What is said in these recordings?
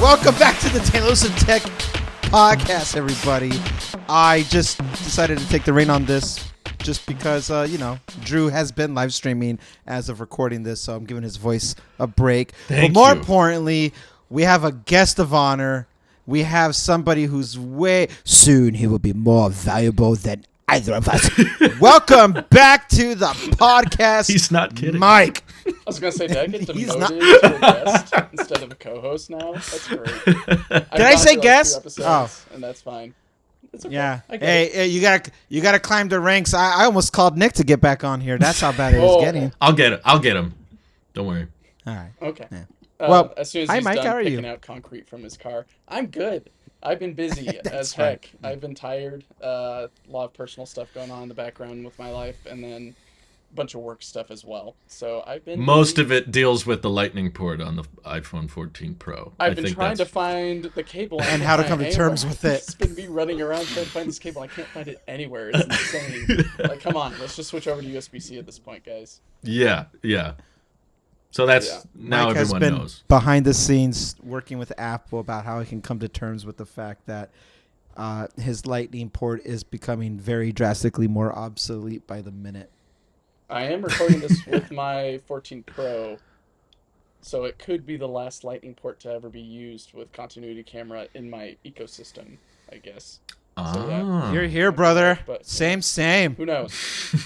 Welcome back to the Talos and Tech podcast, everybody. I just decided to take the reign on this just because, Drew has been live streaming as of recording this, so I'm giving his voice a break. But more importantly, we have a guest of honor. We have somebody who's soon he will be more valuable than either of us. Welcome back to the podcast. He's not kidding. Mike. I was going to say, did I get demoted to a guest instead of a co-host now? That's great. Did I say guest? And that's fine. It's okay. Yeah. Hey, you gotta climb the ranks. I almost called Nick to get back on here. That's how bad it was getting. I'll get him. Don't worry. All right. Okay. Yeah. Well, as soon as he's Mike, done picking out concrete from his car, I'm good. I've been busy as heck. I've been tired. A lot of personal stuff going on in the background with my life, and then a bunch of work stuff as well. So I've been Most of it deals with the lightning port on the iPhone 14 Pro. I've been trying to find the cable and how to come to terms with it. It's been me running around trying to find this cable. I can't find it anywhere. It's insane. Like, come on, let's just switch over to USB-C at this point, guys. Yeah. So that's now Mike everyone has been knows. behind the scenes working with Apple about how he can come to terms with the fact that his lightning port is becoming very drastically more obsolete by the minute. I am recording this with my 14 Pro, so it could be the last lightning port to ever be used with continuity camera in my ecosystem, I guess. So, yeah. You're here, brother. But, same. Who knows?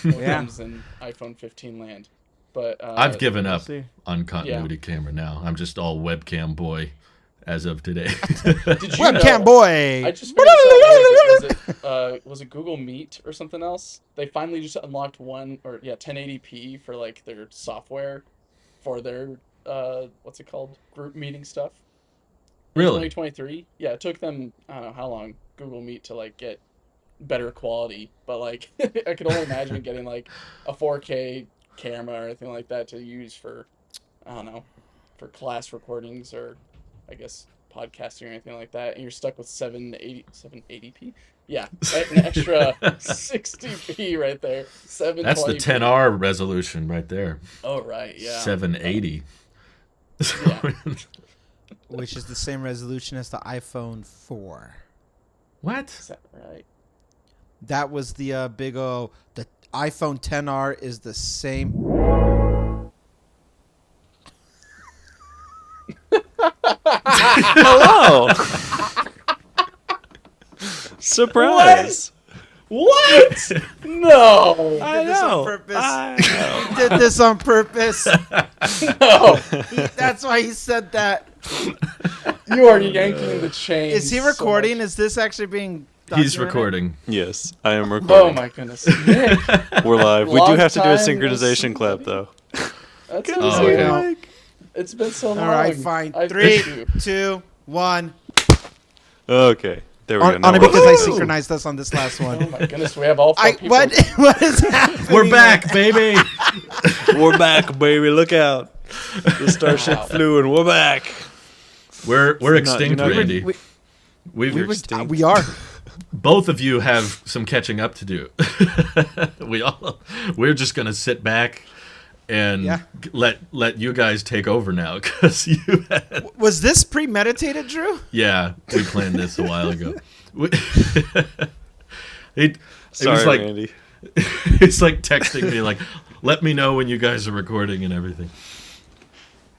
What comes in iPhone 15 land. But I've given up on continuity camera now. I'm just all webcam boy as of today. Did you webcam boy. I just figured was it Google Meet or something else? They finally just unlocked 1080p for like their software for their what's it called? Group meeting stuff. Really? 2023. Yeah, it took them I don't know how long Google Meet to like get better quality, but like I could only imagine getting like a 4K camera or anything like that to use for, I don't know, for class recordings or, I guess, podcasting or anything like that, and you're stuck with 780p? Yeah, an extra 60p right there. 720p. That's the 10R resolution right there. Oh, right, yeah. 780. Yeah. Which is the same resolution as the iPhone 4. What? Is that right? That was the big O. The iPhone 10R is the same. Hello. Surprise. What? No. I know. He did this on purpose. No. That's why he said that. You are yanking the chain. Is he recording? Is this actually being He's recording. Yes, I am recording. Oh my goodness. Nick. We're live. We do have to do a Long time synchronization no clap, see. though. That's okay. Mike. It's been so long. All right, fine. I 3, miss you. 2, 1. Okay, there we go. Now Only we're because I live. synchronized us on this last Oh one. my goodness, we have all four people. What is happening? We're back, baby. We're back, baby. Look out. The StarShip Wow. flew, and we're back. We're extinct, you're not- Randy. extinct. We are. Both of you have some catching up to do. We're just gonna sit back and let you guys take over now because you had... Was this premeditated, Drew? Yeah, we planned this a while ago. It Sorry, was like Randy. it's like texting me like, let me know when you guys are recording and everything.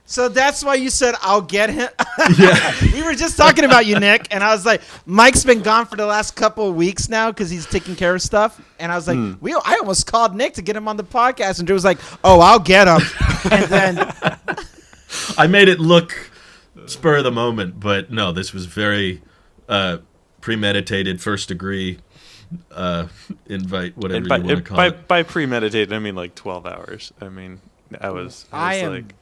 So that's why you said I'll get him. Yeah. We were just talking about you, Nick, and I was like, Mike's been gone for the last couple of weeks now because he's taking care of stuff. And I was like, I almost called Nick to get him on the podcast, and Drew was like, "Oh, I'll get him." And then I made it look spur of the moment, but no, this was very premeditated, first degree invite, whatever And you want to call it. by premeditated, I mean like 12 hours. I mean, I was like,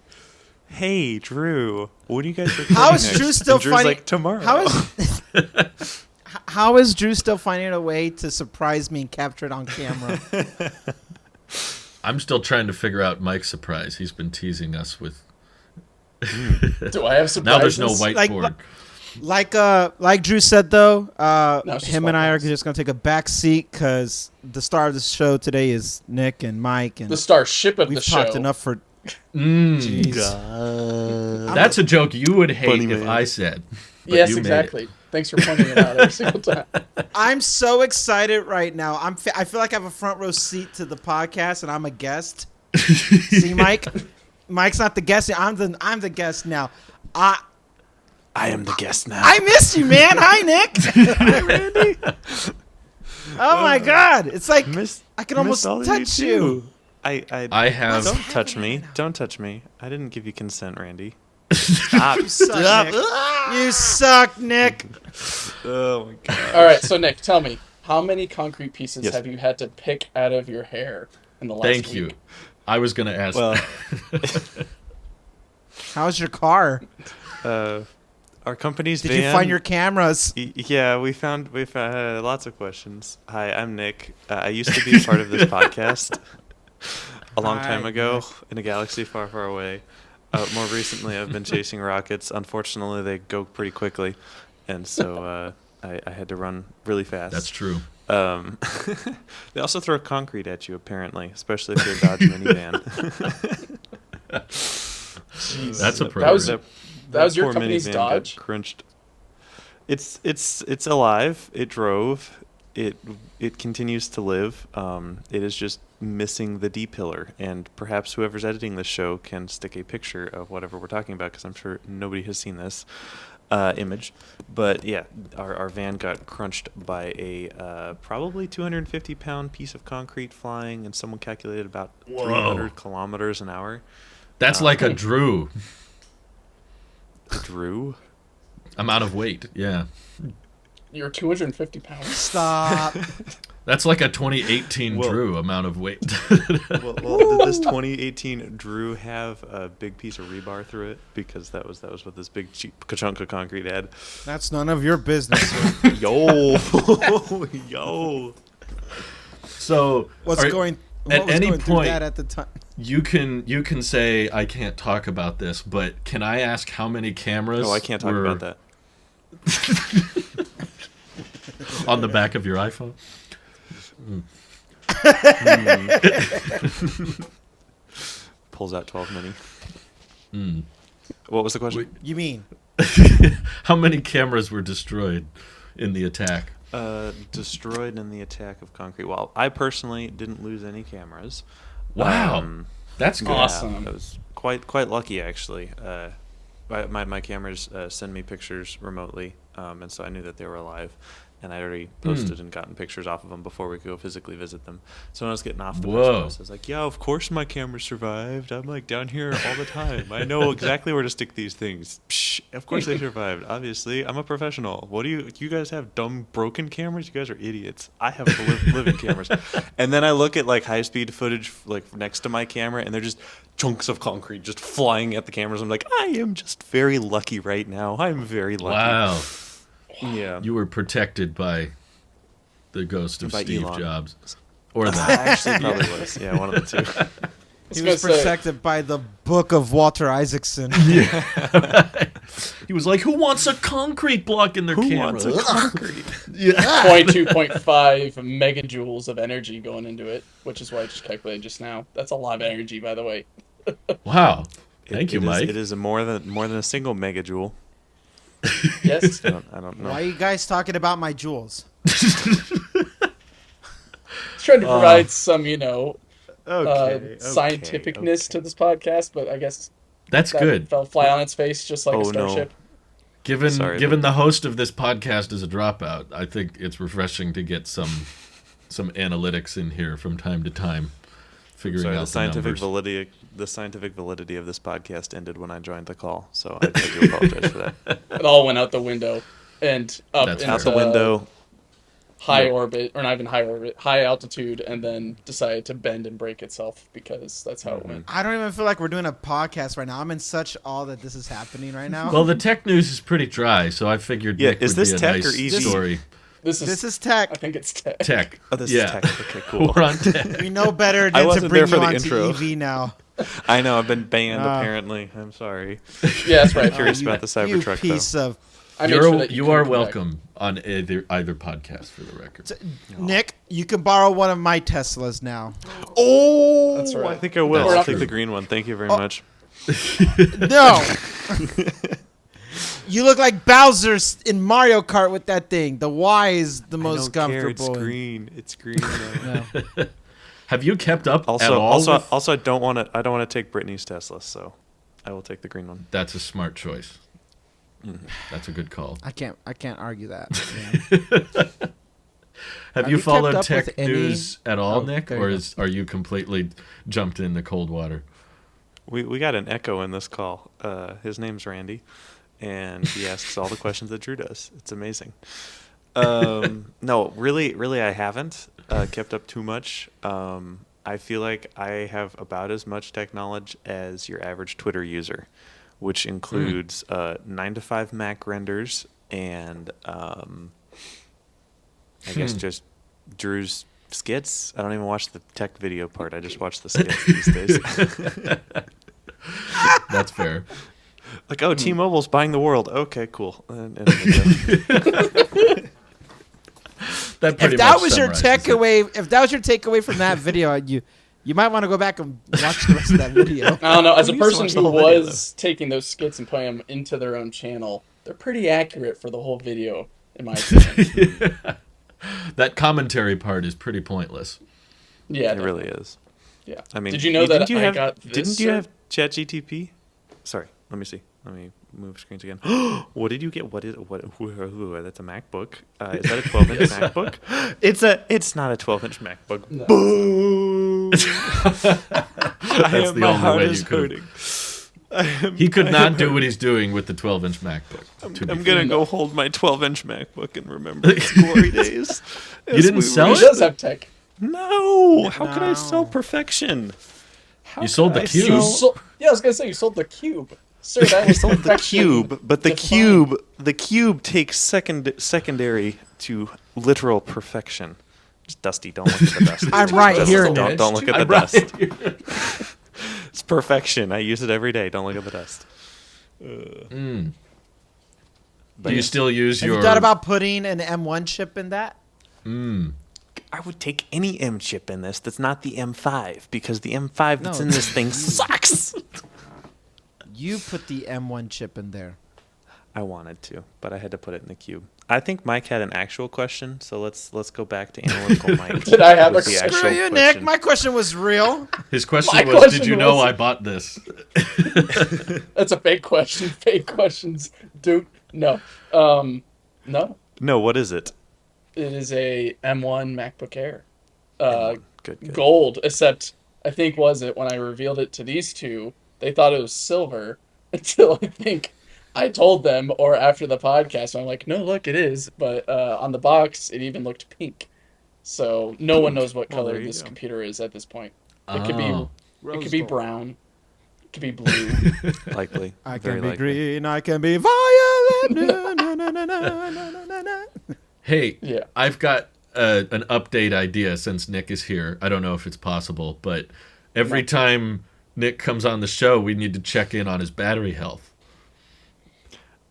hey, Drew, when are you guys recording how is next? Drew still And Drew's finding? like, tomorrow. How is Drew still finding a way to surprise me and capture it on camera? I'm still trying to figure out Mike's surprise. He's been teasing us with. Do I have surprises? Now there's no whiteboard. Like Drew said though, it's just him and I are whiteboards. just gonna take a back seat because the star of the show today is Nick and Mike, and The StarShip of we've the show. talked enough for. Mm. Jeez. That's a joke you would hate Bunny if man. I said. But Yes, you made exactly. Thanks for pointing it out every single time. I'm so excited right now. I feel like I have a front row seat to the podcast, and I'm a guest. See, Mike? Mike's not the guest. I'm the guest now. I am the guest now. I miss you, man. Hi, Nick. Hi, Randy. Oh my God! It's like I can almost touch you. I have. Don't touch me. Don't touch me. I didn't give you consent, Randy. Stop. You suck, Nick. You suck, Nick. Oh my God. All right, so Nick, tell me, how many concrete pieces Yes. have you had to pick out of your hair in the last Thank week? you. I was going to ask. Well, How's your car? our company's Did van. you find your cameras? Yeah, we found lots of questions. Hi, I'm Nick. I used to be a part of this podcast a long time Hi, ago Nick. in a galaxy far, far away. More recently, I've been chasing rockets. Unfortunately, they go pretty quickly, and so I had to run really fast. That's true. They also throw concrete at you, apparently, especially if you're a Dodge minivan. That's appropriate. That was your poor company's minivan got Dodge? crunched. It's alive. It drove. It continues to live. It is just missing the D pillar, and perhaps whoever's editing this show can stick a picture of whatever we're talking about, because I'm sure nobody has seen this image. But yeah, our van got crunched by a probably 250-pound piece of concrete flying, and someone calculated about Whoa. 300 kilometers an hour. That's like a Drew Drew. amount of weight. Yeah. You're 250 pounds. Stop. That's like a 2018 Well- Drew amount of weight. Well, did this 2018 Drew have a big piece of rebar through it? Because that was what this big chunk of concrete had. That's none of your business. Yo, yo. So What's are- going? at What was any going through point- that at the time? you can say I can't talk about this, but can I ask how many cameras? Oh, I can't talk were about that. on the back of your iPhone. Pulls out 12 mini. Mm. What was the question? You mean? How many cameras were destroyed in the attack? Destroyed in the attack of concrete. Well, I personally didn't lose any cameras. Wow, that's good. Awesome. I was quite lucky, actually. My cameras send me pictures remotely, and so I knew that they were alive. And I already posted and gotten pictures off of them before we could go physically visit them. So when I was getting off the Whoa. bus, I was like, yeah, of course my camera survived. I'm like down here all the time. I know exactly where to stick these things. Psh, of course they survived. Obviously, I'm a professional. What do you guys have dumb broken cameras? You guys are idiots. I have living cameras. And then I look at like high speed footage like next to my camera, and they're just chunks of concrete just flying at the cameras. I'm like, I am just very lucky right now. I'm very lucky. Wow, Yeah. you were protected by the ghost of By Steve Elon. Jobs, or I that. actually probably was. Yeah, one of the two. He was protected by the book of Walter Isaacson. He was like, "Who wants a concrete block in their Who camera?" wants a concrete? Yeah. 22.5 megajoules of energy going into it, which is what I just calculated just now. That's a lot of energy, by the way. Wow. Thank you, Mike. It is more than a single megajoule. Yes. I don't know. Why are you guys talking about my jewels? Trying to provide some, Okay. scientificness to this podcast, but I guess That's that good. fell flat on its face, just like a Oh, no. starship. Given Sorry, the host of this podcast is a dropout, I think it's refreshing to get some analytics in here from time to time, figuring Sorry, out the scientific validity of this podcast ended when I joined the call, so I do apologize for that. It all went out the window and up That's into Out the window. high orbit, or not even high orbit, high altitude, and then decided to bend and break itself because that's how it went. I don't even feel like we're doing a podcast right now. I'm in such awe that this is happening right now. Well, the tech news is pretty dry, so I figured Yeah, Nick is would this be a tech nice or easy? story. This this is I tech. think it's tech. Tech. Oh, this yeah. is tech. Okay, cool. We're on tech. We know better I than to wasn't bring there for you the onto intro. EV now. I know, I've been banned apparently. I'm sorry. Yeah, that's right. I'm curious You- about the you Cybertruck, though. piece of I made sure that You are couldn't come back. welcome on either podcast, for the record. Nick. You can borrow one of my Teslas now. Oh, That's right. I think I will. That's I'll true. take the green one. Thank you very much. No. You look like Bowser in Mario Kart with that thing. The Y is the most comfortable. It's green. It's green. Though. No. Have you kept up Also, at all? I don't want to. I don't want to take Brittany's Tesla, so I will take the green one. That's a smart choice. That's a good call. I can't argue that. Yeah. Have you you kept followed up tech with any- news at all, Oh, Nick, there you or go. are you completely jumped in the cold water? We got an echo in this call. His name's Randy, and he asks all the questions that Drew does. It's amazing. No, really, I haven't kept up too much. I feel like I have about as much tech knowledge as your average Twitter user, which includes 9 to 5 Mac renders and I guess just Drew's skits. I don't even watch the tech video part. I just watch the skits these days. That's fair. Like, oh, T-Mobile's buying the world. Okay, cool. And That pretty If that much was your summarizes it. takeaway, from that video, you might want to go back and watch the rest of that video. I don't know. As a We used to person watch the who whole video, was taking those skits and putting them into their own channel, they're pretty accurate for the whole video, in my opinion. That commentary part is pretty pointless. Yeah, it really is. Yeah. I mean, did you know that didn't you I have, got this? Didn't you have ChatGTP? Sorry, let me see. Let me move screens again. What did you get? That's a MacBook. Is that a 12-inch MacBook? It's not a 12-inch MacBook. No. Boom! That's the only way you could. He could not do what he's doing with the 12-inch MacBook. I'm gonna go hold my 12-inch MacBook and remember its glory days. You didn't sell He it? does have tech. No! How could I No. sell perfection? How You sold could the I cube. sell- Yeah, I was gonna say you sold the cube, sir. That I was sold the perfection cube, but the defined. cube takes secondary to literal perfection. Just Dusty, don't look at the dust. I'm right Just here, Don't, Nick. don't look at the I'm dust. right. It's perfection. I use it every day. Don't look at the dust. Do But you still use Have your? you thought about putting an M1 chip in that? I would take any M chip in this that's not the M5 because the M5 that's No, in this thing sucks. You put the M1 chip in there. I wanted to, but I had to put it in the cube. I think Mike had an actual question, so let's go back to analytical Mike. Did I have with a the question? Screw actual you, question. Nick. My question was real. His question My was, question "Did you know was- I bought this?" That's a fake question. Fake questions, Duke. No. No. No, what is it? It is a M1 MacBook Air. Good. Gold, except I think was it when I revealed it to these two, they thought it was silver until I think I told them or after the podcast. I'm like, no, look, it is. But on the box, it even looked pink. So no one knows what Well, color there you this go. computer is at this point. Oh. It could be brown. It could be blue. Likely. I Very can be likely. green. I can be violet. Na, na, na, na, na, na, na, na. Hey, Yeah. I've got an update idea since Nick is here. I don't know if it's possible, but every time Nick comes on the show, we need to check in on his battery health.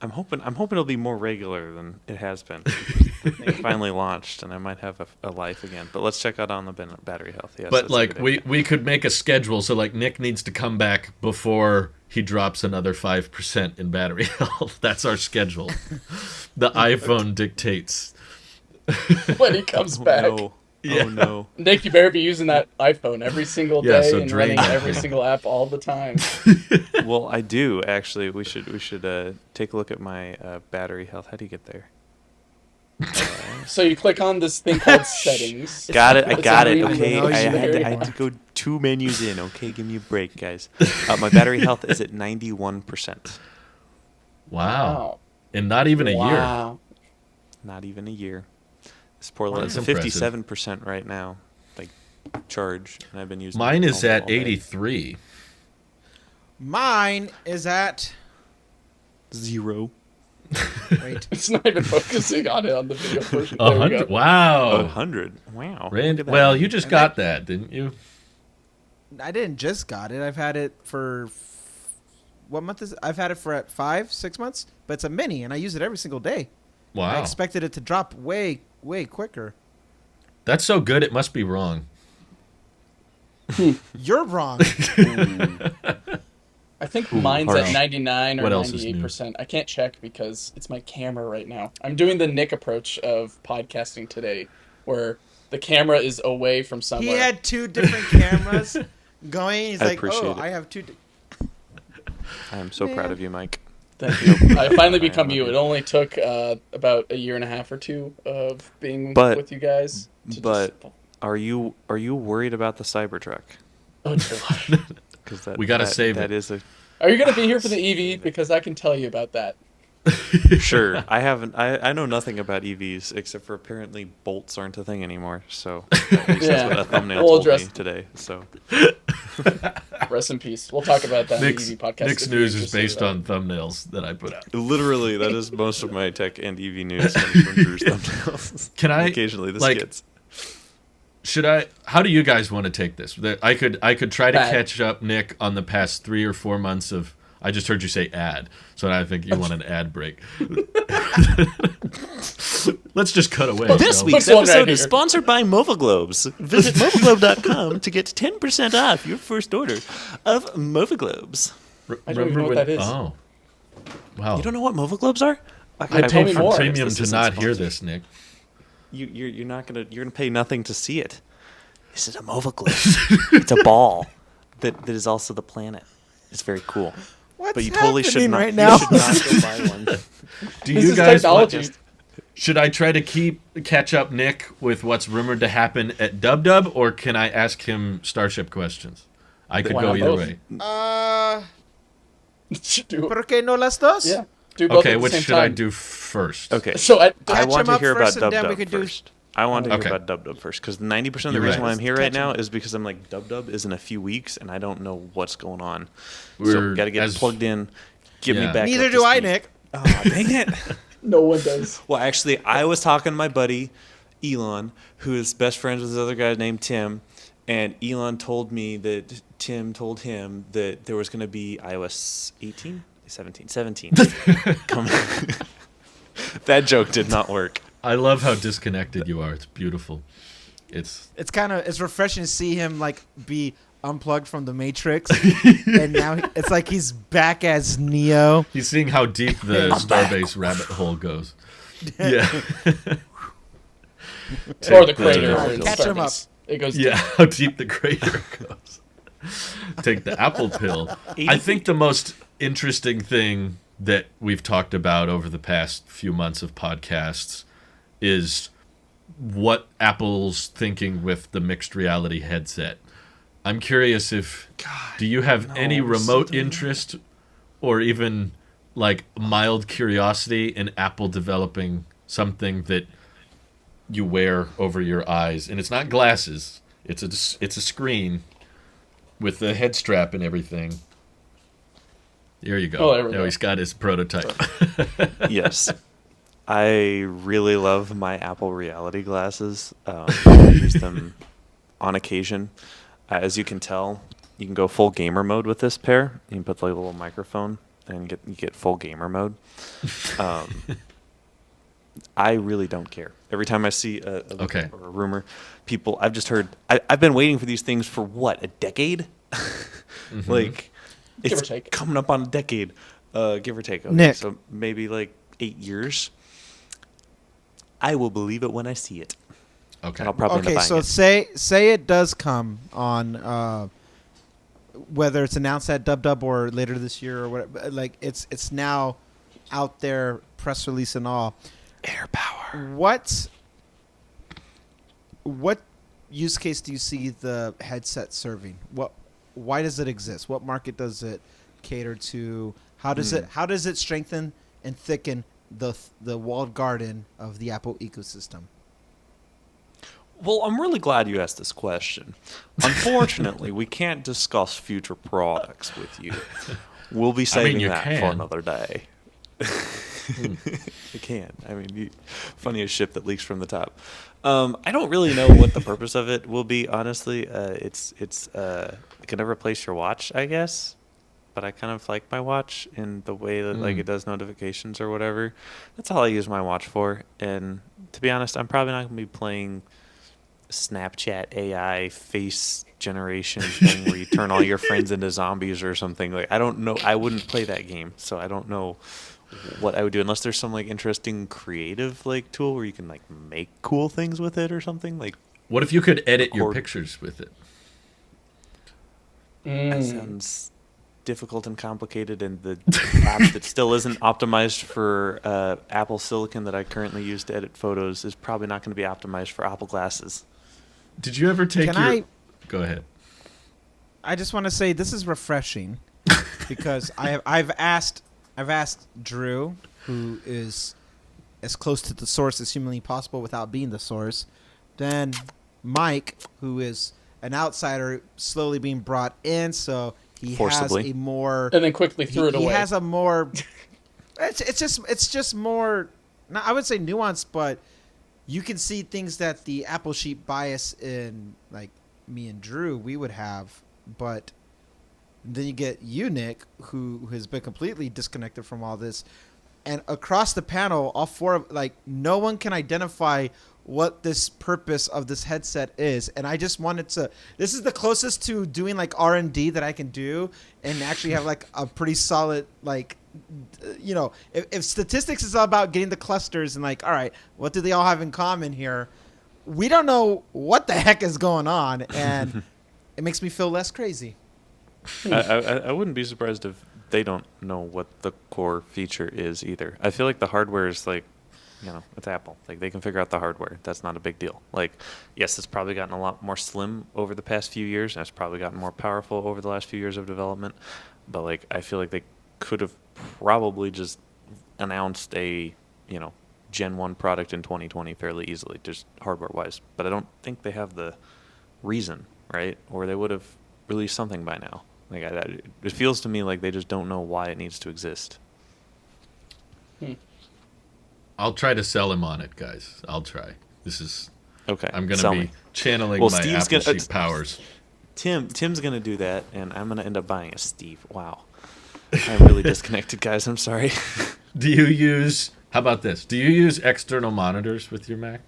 I'm hoping it'll be more regular than it has been. It finally launched, and I might have a life again. But let's check out on the battery health. Yes, But that's a like good idea. we could make a schedule so like Nick needs to come back before he drops another 5% in battery health. That's our schedule. The iPhone dictates. When he comes back. No. Yeah. Oh no. Nick, you better be using that iPhone every single Yeah, day so and drain running that every thing. single app all the time. Well, I do actually. We should take a look at my battery health. How do you get there? So you click on this thing called settings. Got it. I It's got it. amazing. Okay. No, I you had didn't. to go 2 menus in. Okay, give me a break, guys. My battery health is at 91%. Wow. And not even a year. Wow. Not even a year. This poor little That's impressive. 57% right now, like charge, and I've been using. Mine it is all at day. 83. Mine is at 0. wait. It's not even focusing on it on the video portion. There we 100. go. Wow. 100. Wow. Rand, Look at that. well, you just got that, didn't you? I didn't just got it. I've had it for what month is it? I've had it for 5-6 months, but it's a mini and I use it every single day. I Wow. expected it to drop way quicker. That's so good it must be wrong. You're wrong. I think Ooh, mine's harsh. at 99 or What else is new? 98%. I can't check because it's my camera right now. I'm doing the Nick approach of podcasting today, where the camera is away from He somewhere. had 2 different cameras going. He's I like, appreciate oh, it. I have 2. I am so proud of you, Mike. Thank you. I finally I become love you. you. It only took about a year and a half or 2 of being But- with you guys. To but- just... Are you worried about the Cybertruck? Oh, dear. Because We gotta save that it. is a Are you going to be here for the EV? Because I can tell you about that. sure. I know nothing about EVs except for apparently bolts aren't a thing anymore. So at least that's what a thumbnail We'll told me address- today. So Rest in peace. We'll talk about that Nick's, in the EV podcast. Nick's if you're news is interested based in on thumbnails that I put out. literally, that is most of my tech and EV news comes from Drew's thumbnails. Can I Occasionally the like, skits. Should I? How do you guys want to take this? I could try to Bad. catch up, Nick, on the past 3 or 4 months of. I just heard you say ad, so I think you want an ad break. Let's just cut away. This shall week's Put one right episode is here. sponsored by Movaglobes. Visit Movaglove.com to get 10% off your first order of Movaglobes. we? I don't even know what that is. Oh, wow! You don't know what Movaglobes are? I tell me paid for more. premium This to isn't not hear sponsored. this, Nick. You're not gonna pay nothing to see it. This is a Movaglobe. It's a ball that is also the planet. It's very cool. What's But you totally should happening not. right now? You should not go buy one. Do This you is guys want? technology. Should I try to catch up Nick with what's rumored to happen at Dub, or can I ask him StarShip questions? I could Why go not either both? way. Do, ¿Por qué no las dos? yeah. Do both Okay, at the which same should I time. do first? Okay. So I Catch want him to up hear about first, and Dub then we Dub could do- first. I want to hear Okay. about Dub Dub first because 90% of the You're reason right. why I'm here Catch right him now up. is because I'm like Dub Dub is in a few weeks and I don't know what's going on. We're- So got to get as- plugged in. Get me Yeah. back. Neither up to do I, speed. Nick. Oh, dang it. No one does. Well, actually, I was talking to my buddy Elon, who is best friends with this other guy named Tim, and Elon told me that Tim told him that there was going to be iOS 18, 17 coming. That joke did not work. I love how disconnected you are. It's beautiful. It's It's refreshing to see him like be unplugged from the Matrix, and now it's like he's back as Neo. he's seeing how deep the Starbase rabbit hole goes. Yeah, Or the Take crater. the- in Catch him up. Starbase. It goes yeah, how deep the crater goes. Take the apple pill. I think the most interesting thing that we've talked about over the past few months of podcasts is what Apple's thinking with the mixed reality headset. I'm curious if do you have any remote interest or even like mild curiosity in Apple developing something that you wear over your eyes, and it's not glasses. It's a screen with the head strap and everything. There you go. Oh, there we now go. he's got his prototype. Yes. I really love my Apple reality glasses. I use them on occasion. As you can tell, you can go full gamer mode with this pair. You can put like a little microphone and you get full gamer mode. I really don't care. Every time I see a Okay. or a rumor, I've just heard. I've been waiting for these things for what, a decade? Like, Give it's or take. coming up on a decade, give or take. Okay, Nick. so maybe like 8 years. I will believe it when I see it. Okay. And I'll probably end up Okay, buying so it. say it does come on, whether it's announced at Dub or later this year or whatever. Like it's now out there, press release and all. Air power. What use case do you see the headset serving? Why does it exist? What market does it cater to? How does it strengthen and thicken the walled garden of the Apple ecosystem? Well, I'm really glad you asked this question. Unfortunately, we can't discuss future products with you. We'll be saving you that for can. another day. You can. I mean, funniest ship that leaks from the top. I don't really know what the purpose of it will be. Honestly, it's gonna replace your watch, I guess. But I kind of like my watch in the way that like it does notifications or whatever. That's all I use my watch for. And to be honest, I'm probably not gonna be playing Snapchat AI face generation thing where you turn all your friends into zombies or something. Like, I don't know. I wouldn't play that game, so I don't know what I would do unless there's some like interesting creative like tool where you can like make cool things with it or something. Like, What if you could edit your record- pictures with it? that sounds difficult and complicated, and the app that still isn't optimized for Apple Silicon that I currently use to edit photos is probably not going to be optimized for Apple glasses. Did you ever take Can your... I- Go ahead. I just want to say this is refreshing because I've asked Drew, who is as close to the source as humanly possible without being the source, then Mike, who is an outsider slowly being brought in, so he Forcibly. has a more And then quickly threw it he away. has a more it's just more, not, I would say nuanced, but you can see things that the Apple sheet bias in like me and Drew we would have, but then you get you, Nick, who has been completely disconnected from all this, and across the panel, all four of like no one can identify what this purpose of this headset is, and I just wanted to. This is the closest to doing like R&D that I can do, and actually have like a pretty solid like. You know, if statistics is all about getting the clusters and like, all right, what do they all have in common here? We don't know what the heck is going on, and it makes me feel less crazy. I wouldn't be surprised if they don't know what the core feature is either. I feel like the hardware is like, you know, it's Apple. Like, they can figure out the hardware. That's not a big deal. Like, yes, it's probably gotten a lot more slim over the past few years, and it's probably gotten more powerful over the last few years of development. But, like, I feel like they could have probably just announced a, you know, Gen 1 product in 2020 fairly easily, just hardware-wise. But I don't think they have the reason, right? Or they would have released something by now. Like, it feels to me like they just don't know why it needs to exist. I'll try to sell him on it, guys. I'll try. This is... Okay, I'm going sell to be me. channeling Well, my Steve's Apple gonna- sheet powers. Tim's gonna do that, and I'm gonna end up buying a Steve. Wow, I'm really disconnected, guys. I'm sorry. Do you use... How about this? Do you use external monitors with your Mac?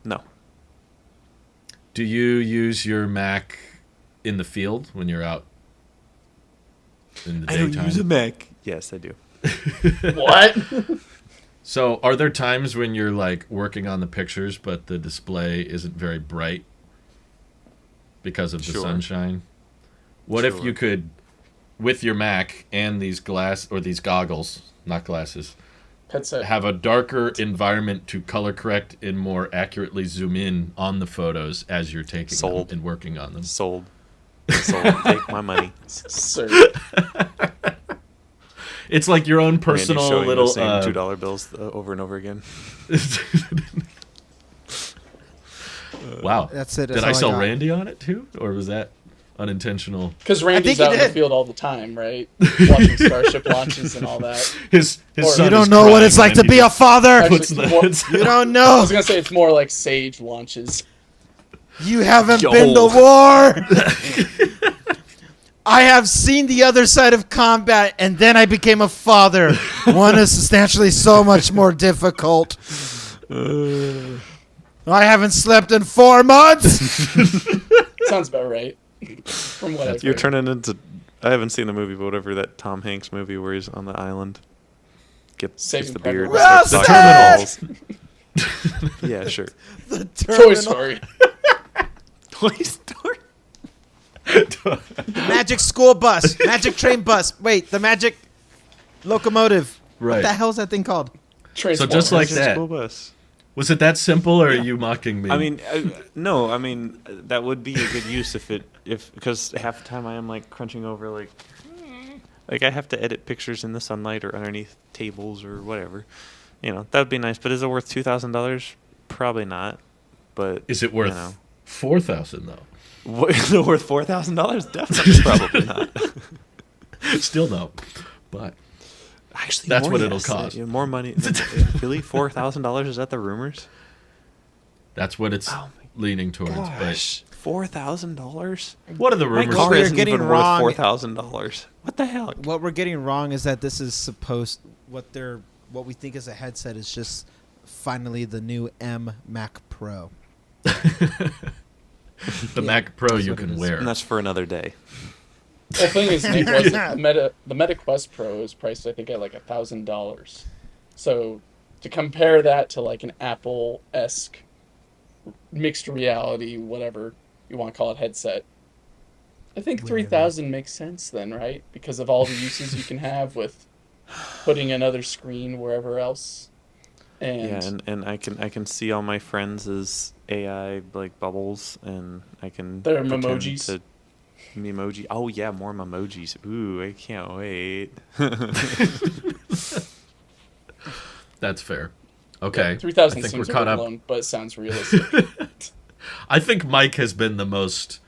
No, Do you use your Mac in the field when you're out in the I daytime? don't use a Mac. Yes, I do. What? So, are there times when you're like working on the pictures, but the display isn't very bright because of the Sure. sunshine? What if Sure. you could, with your Mac and these these goggles, not glasses, Headset. have a darker environment to color correct and more accurately zoom in on the photos as you're taking Sold. them and working on them? Sold. Sold. Take my money. Sir. It's like your own Randy's personal showing little. the same $2 bills over and over again. Wow. That's it. Did That's I all sell got. Randy on it too, or was that unintentional? Because Randy's you out in the did. field all the time, right? Watching StarShip launches and all that. His Or- son You don't is know what crying it's like and to he be a just father. Actually, puts more- the- You don't I know. was gonna say it's more like Sage launches. You haven't Yo. been to war. I have seen the other side of combat, and then I became a father. One is substantially so much more difficult. I haven't slept in 4 months. Sounds about right. From what I've You're heard. turning into. I haven't seen the movie, but whatever, that Tom Hanks movie where he's on the island. Gets Saving the beard. and Private starts Ryan. talking to balls. Yeah, sure. The Toy terminal- Story. Toy Story. The magic school bus, magic train bus. Wait, the magic locomotive. What Right. the hell is that thing called? So just like Magic that. School bus. Was it that simple, or are you mocking me? I mean, no. I mean, that would be a good use if because half the time I am like crunching over like I have to edit pictures in the sunlight or underneath tables or whatever. You know, that would be nice. But is it worth $2,000? Probably not. But is it worth you know. 4,000 though? What, is it worth $4,000? Definitely, probably not. Still no, but Actually, That's more, what it'll yes. cost. Yeah, more money. Really, $4,000? Is that the rumors? that's what it's Oh leaning towards. Gosh, $4,000? But what are the My rumors? car we're isn't getting even wrong- worth $4,000. What the hell? What we're getting wrong is that this is what we think is a headset is just finally the new M Mac Pro. The Mac Pro you can wear. And that's for another day. Well, the thing is, Nick, was the Meta Quest Pro is priced, I think, at like $1,000. So to compare that to like an Apple-esque mixed reality, whatever you want to call it, headset, I think 3,000 makes sense then, right? Because of all the uses you can have with putting another screen wherever else. And and I can see all my friends' AI like bubbles, and I can they're pretend memojis. to Memoji. Oh yeah, more memojis. Ooh, I can't wait. That's fair. Okay. 3,000 I think seems we're caught up. overblown, but it sounds realistic. I think Mike has been the most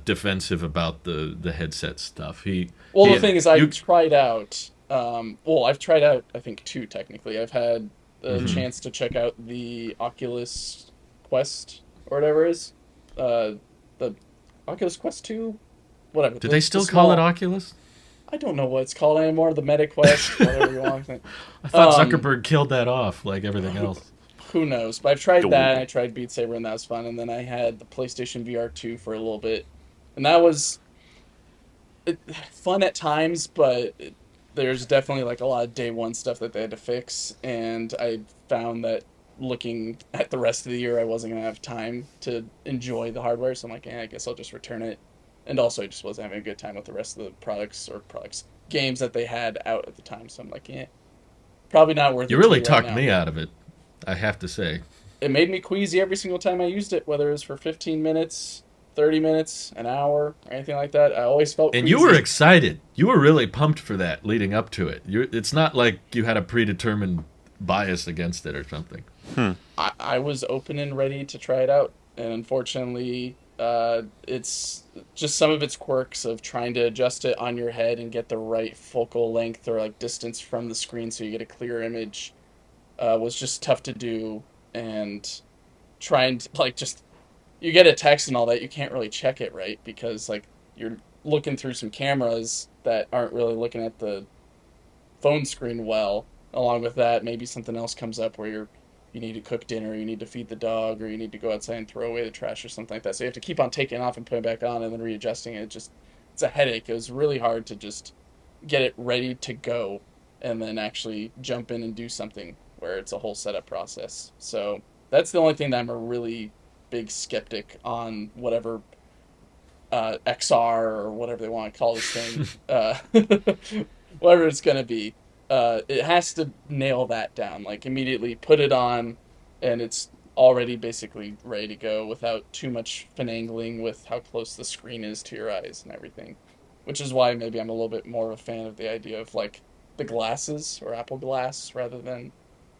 defensive about the headset stuff. The thing is, I've tried out. I've tried out, I think, 2 technically. I've had the chance to check out the Oculus Quest or whatever it is. The Oculus Quest 2? Whatever. Do they still call it Oculus? I don't know what it's called anymore. The Meta Quest, whatever you want to think. I thought Zuckerberg killed that off like everything else. Who knows? But I've tried that, and I tried Beat Saber, and that was fun. And then I had the PlayStation VR 2 for a little bit. And that was fun at times, but there's definitely like a lot of day one stuff that they had to fix. And I found that looking at the rest of the year, I wasn't going to have time to enjoy the hardware. So I'm like, I guess I'll just return it. And also, I just wasn't having a good time with the rest of the games that they had out at the time. So I'm like, probably not worth it. You really talked me out of it, I have to say. It made me queasy every single time I used it, whether it was for 15 minutes, 30 minutes, an hour, or anything like that. I always felt queasy. And you were excited. You were really pumped for that leading up to it. It's not like you had a predetermined bias against it or something. I was open and ready to try it out. And unfortunately, it's just some of its quirks of trying to adjust it on your head and get the right focal length or like distance from the screen so you get a clear image was just tough to do. And trying to you get a text and all that, you can't really check it right because like you're looking through some cameras that aren't really looking at the phone screen well. Along with that, maybe something else comes up where you need to cook dinner, you need to feed the dog, or you need to go outside and throw away the trash or something like that. So you have to keep on taking it off and putting it back on and then readjusting it. It's a headache. It was really hard to just get it ready to go and then actually jump in and do something where it's a whole setup process. So that's the only thing that I'm a really big skeptic on whatever XR or whatever they want to call this thing, whatever it's going to be. It has to nail that down, like immediately put it on and it's already basically ready to go without too much finagling with how close the screen is to your eyes and everything, which is why maybe I'm a little bit more of a fan of the idea of like the glasses or Apple Glass rather than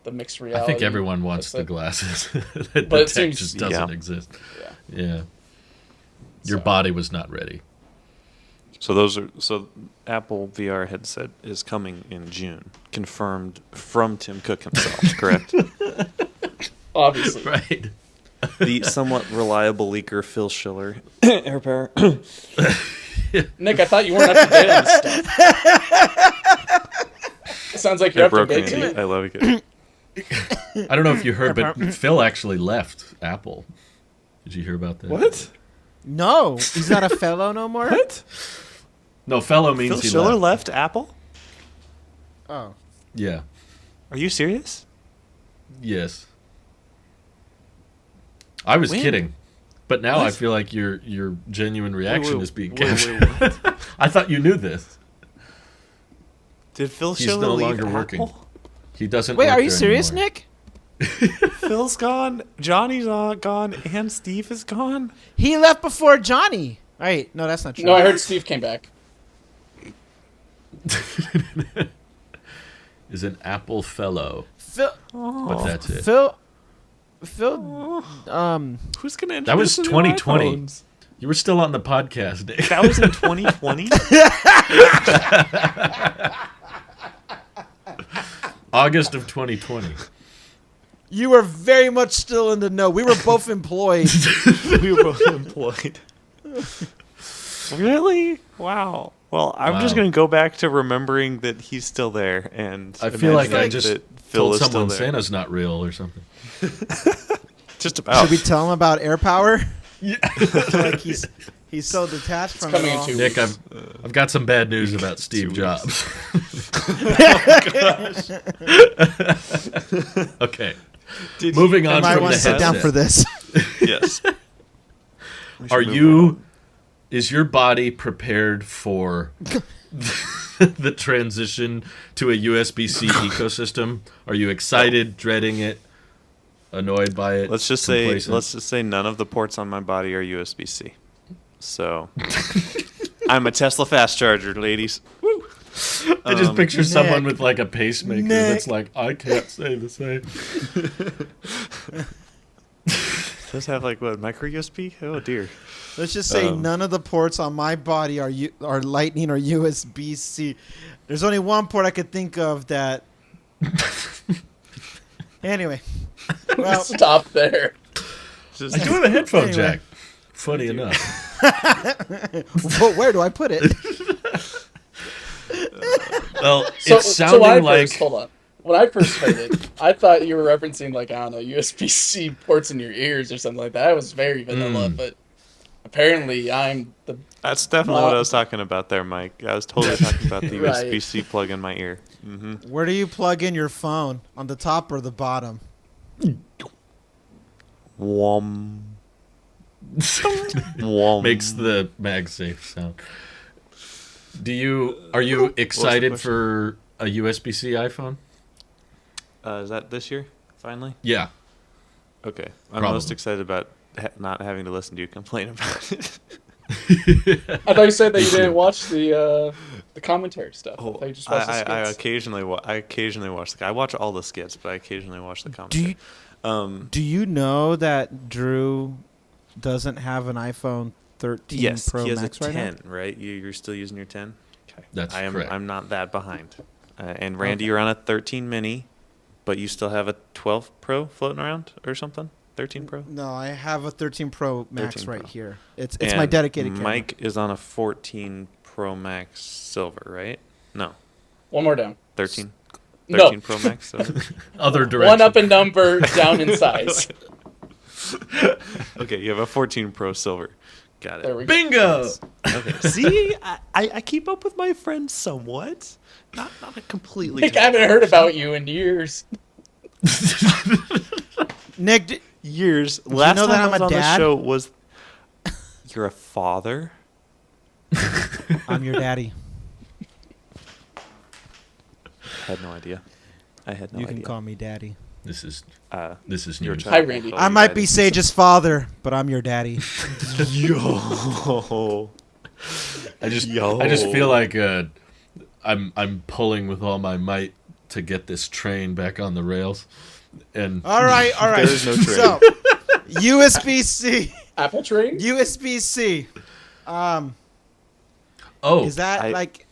the mixed reality. I think everyone wants the glasses. The But it tech seems- just doesn't exist. Yeah. Your So- body was not ready. So Apple VR headset is coming in June, confirmed from Tim Cook himself, correct? Obviously. Right. The somewhat reliable leaker Phil Schiller. AirPower. Nick, I thought you weren't up to date on this stuff. It sounds like you're up to broke date me. too. I love it. I don't know if you heard, but Phil actually left Apple. Did you hear about that? What? No, he's not a fellow no more. What? No, fellow means Phil he Schiller left. left Apple? Oh, Yeah. Are you serious? Yes. I was When? kidding, but now I What? feel like your genuine reaction is being wait, captured. I thought you knew this. Did Phil He's Schiller no leave longer Apple? working. He doesn't. wait, work are you there serious, anymore. Nick? Phil's gone, Johnny's gone, and Steve is gone? He left before Johnny. All right, no, that's not true. No, I heard Steve came back. Is an Apple fellow, Phil. but that's it. Phil. Who's going to introduce That was the new 2020. iPhones? You were still on the podcast, Nick. That was in 2020? August of 2020. You were very much still in the know. We were both employed. We were both employed. Really? Wow. Well, I'm just Wow. going to go back to remembering that he's still there, and I feel like I imagining just that Phil told is still someone there. Santa's not real or something. Just about. Should we tell him about air power? Yeah. Like he's so detached from coming it in all. 2 Nick, weeks. I've got some bad news about Steve 2 weeks. Jobs. Okay. Moving I on might from want the to sit down headset. for this. Yes. We should Are move you? on. Is your body prepared for the transition to a USB-C ecosystem? Are you excited, dreading it, annoyed by it? Let's just say none of the ports on my body are USB-C. So I'm a Tesla fast charger, ladies. Woo. I just picture someone Nick. with like a pacemaker Nick. that's like, I can't say the same. Does have like what, micro USB? Oh dear. Let's just say none of the ports on my body are Lightning or USB-C. There's only one port I could think of that. Anyway, well, Stop there. Just I do have a headphone Anyway. jack. Funny enough. where do I put it? Well, So, it's so sounding when I like first, hold on. When I first heard it, I thought you were referencing like, I don't know, USB-C ports in your ears or something like that. I was very vanilla, but apparently I'm the That's definitely what I was talking about there, Mike. I was totally talking about the Right. USB-C plug in my ear. Mm-hmm. Where do you plug in your phone? On the top or the bottom? Wom. Wom. makes the MagSafe sound. Are you excited question? for a USB-C iPhone? Is that this year? Finally? Yeah. Okay. I'm Probably. most excited about not having to listen to you complain about it. I thought you said that you didn't watch the commentary stuff. I thought you just watched the I skits. occasionally watch I watch all the skits, but I occasionally watch the Do commentary. you do you know that Drew doesn't have an iPhone 13 Yes, Pro he has Max a right 10, right? You're still using your 10? Okay. That's correct. I'm not that behind. And Randy, you're on a 13 mini, but you still have a 12 Pro floating around or something? 13 Pro? now? No, I have a 13 Pro Max 13 right Pro. here. It's my And dedicated camera. Mike is on a 14 Pro Max Silver, right? No, One more down. 13. No. 13 Pro Max Silver. Other direction. One up in number, down in size. Okay, you have a 14 Pro Silver. Got it. There we go. Bingo! Okay. See, I keep up with my friends somewhat. Not a completely. Nick, I haven't heard about you in years. Nick, Years. Last know time that I I'm was a on dad? the show was. You're a father? I'm your daddy. I had no idea. I had no You idea. can call me daddy. This is Uh, new. Hi, Randy. I might be Sage's father, but I'm your daddy. Yo. I just feel like I'm pulling with all my might to get this train back on the rails. And All right. There is no train. So, USB-C. Apple train? USB-C. oh, Is that I- like...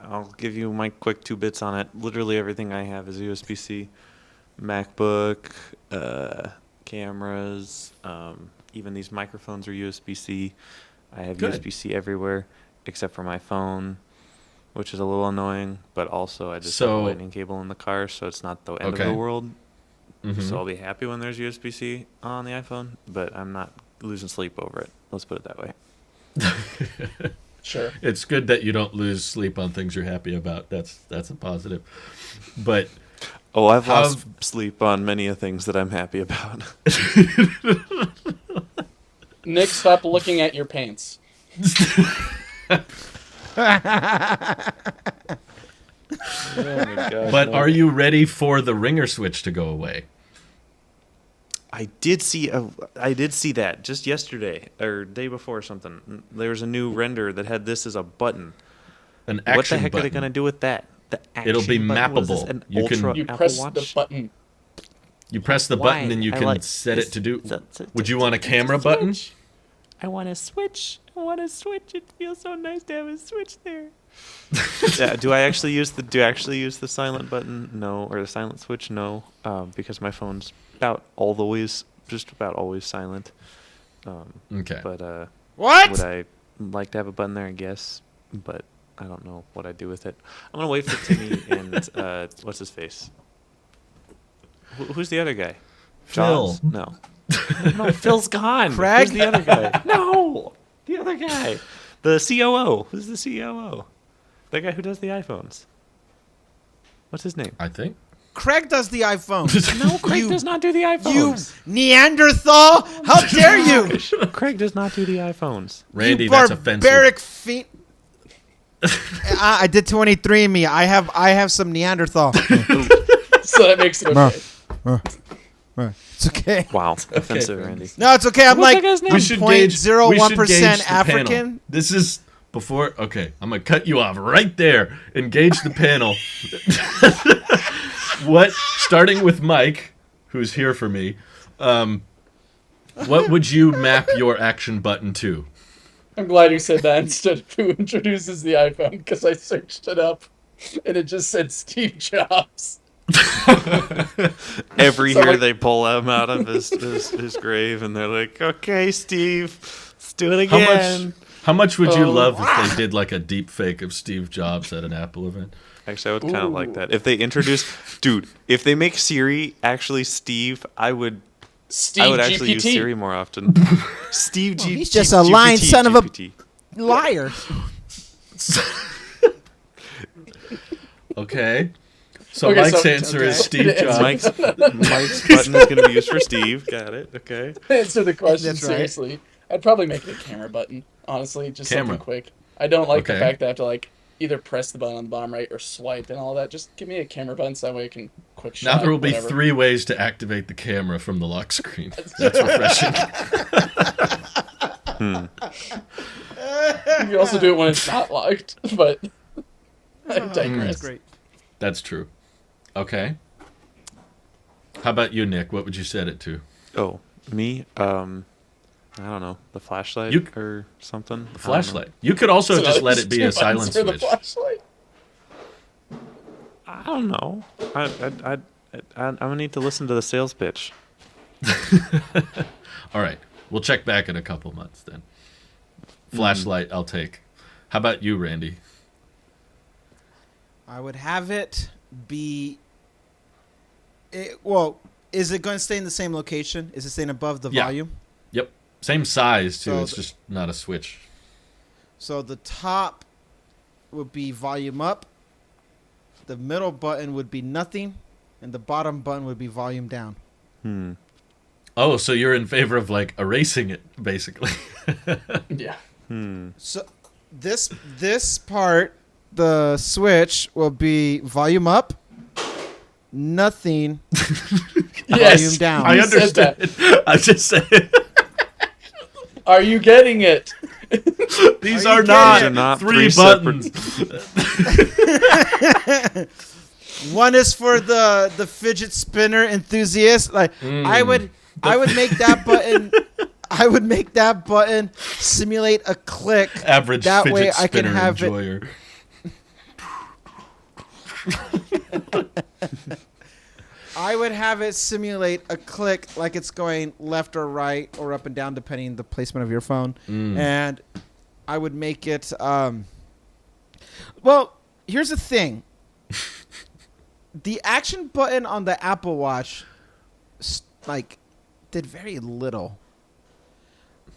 I'll give you my quick 2 bits on it. Literally everything I have is USB-C. MacBook, cameras, even these microphones are USB-C. I have Good. USB-C everywhere except for my phone, which is a little annoying, but also I just have a So- lightning cable in the car, so it's not the end Okay. of the world. mhm. So I'll be happy when there's USB-C on the iPhone, but I'm not losing sleep over it. Let's put it that way. Sure. It's good that you don't lose sleep on things you're happy about. That's a positive. But Oh, I've How- lost sleep on many of things that I'm happy about. Nick, stop looking at your pants. but are you ready for the ringer switch to go away? I did see that just yesterday or day before or something. There was a new render that had this as a button. An action What the heck button. are they going to do with that? The It'll be action button? What is this, mappable. an You can- Ultra You Apple press Watch? the button. You press the Why? button and you I can like set it to do. it's Would you want a camera button? I want to switch. I want to switch. It feels so nice to have a switch there. Yeah, do I actually use the silent button? No, or the silent switch? No, because my phone's just about always silent. Okay. But What? would I like to have a button there? I guess, but I don't know what I'd do with it. I'm gonna wait for Timmy and what's his face? Who's the other guy? Phil. Jobs? No. No, Phil's gone. Craig? Who's the other guy? No, the other guy. The COO. Who's the COO? The guy who does the iPhones. What's his name? I think. Craig does the iPhone. No, Craig You- does not do the You iPhones. Neanderthal! How dare you! Craig does not do the iPhones. Randy, you that's offensive. barbaric fiend. I did 23andMe. I have some Neanderthal. So that makes it okay. It's okay. Wow, offensive, Randy. No, it's okay. I'm What's like that guy's name? We should gauge. 0.01% the African. panel. This is before. Okay, I'm gonna cut you off right there. Engage the panel. What? Starting with Mike, who's here for me. What would you map your action button to? I'm glad you said that instead of who introduces the iPhone, because I searched it up and it just said Steve Jobs. Every So, year like- they pull him out of his grave, and they're like, "Okay, Steve, let's do it How again." much? How much would you Oh. love if they did like a deep fake of Steve Jobs at an Apple event? Actually, I would kind of like Ooh. that. If they introduce, dude, if they make Siri actually Steve, I would Steve actually use GPT. Siri more often. Steve G. he's just a lying son of a- Liar. Okay. So Okay, Mike's so- answer is okay. Steve Jobs. Mike's button is going to be used for Steve. Got it. Okay. Answer the question That's right. seriously. I'd probably make it a camera button, honestly, just Camera. something quick. I don't like the Okay. fact that I have to like either press the button on the bottom right or swipe and all that. Just give me a camera button so that way I can quick shot. Now there will be whatever. 3 ways to activate the camera from the lock screen. That's refreshing. You can also do it when it's not locked, but I That's digress. great. That's true. Okay. How about you, Nick? What would you set it to? Oh, me? I don't know. The flashlight You- or something. The flashlight. You could also So just now let there's it be 2 a buttons silent for the switch. flashlight. I don't know. I'm gonna need to listen to the sales pitch. All right. We'll check back in a couple months then. Flashlight, I'll take. How about you, Randy? I would have it be. Well, is it going to stay in the same location? Is it staying above the Yeah. volume? Yep. Same size, too. So It's just not a switch. So the top would be volume up. The middle button would be nothing, and the bottom button would be volume down. Oh, so you're in favor of, like, erasing it, basically. Yeah. So this part, the switch will be volume up, nothing, Yes. volume down. I You said that. understand. I'm just saying. Are you getting it? These Are are you not, kidding? Not 3 three separate- buttons. One is for the fidget spinner enthusiast. Like I would make that button. I would make that button simulate a click. Average That fidget way I can spinner have it. enjoyer. I would have it simulate a click like it's going left or right or up and down depending on the placement of your phone. And I would make it well, here's the thing. The action button on the Apple Watch did very little.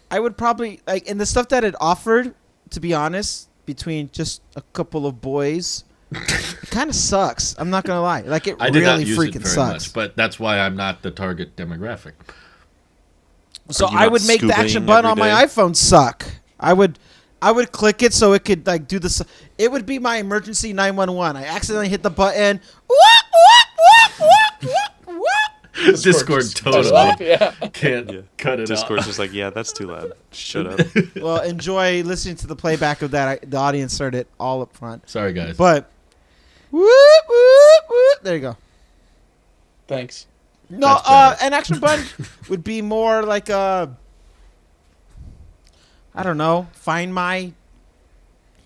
I would probably and the stuff that it offered, to be honest, between just a couple of boys, it kind of sucks. I'm not gonna lie. Like it I did really not use freaking it very sucks. much, but that's why I'm not the target demographic. So Are you I not would make the action scubaing button every on my day? iPhone suck. I would click it so it could do this. It would be my emergency 911. I accidentally hit the button. Discord just totally cut it off, yeah. can't cut it Discord's off. just like, yeah, that's too loud. Shut up. Well, enjoy listening to the playback of that. The audience heard it all up front. Sorry, guys. But whoop. There you go. Thanks. No, That's better. an action button would be more like I don't know, find my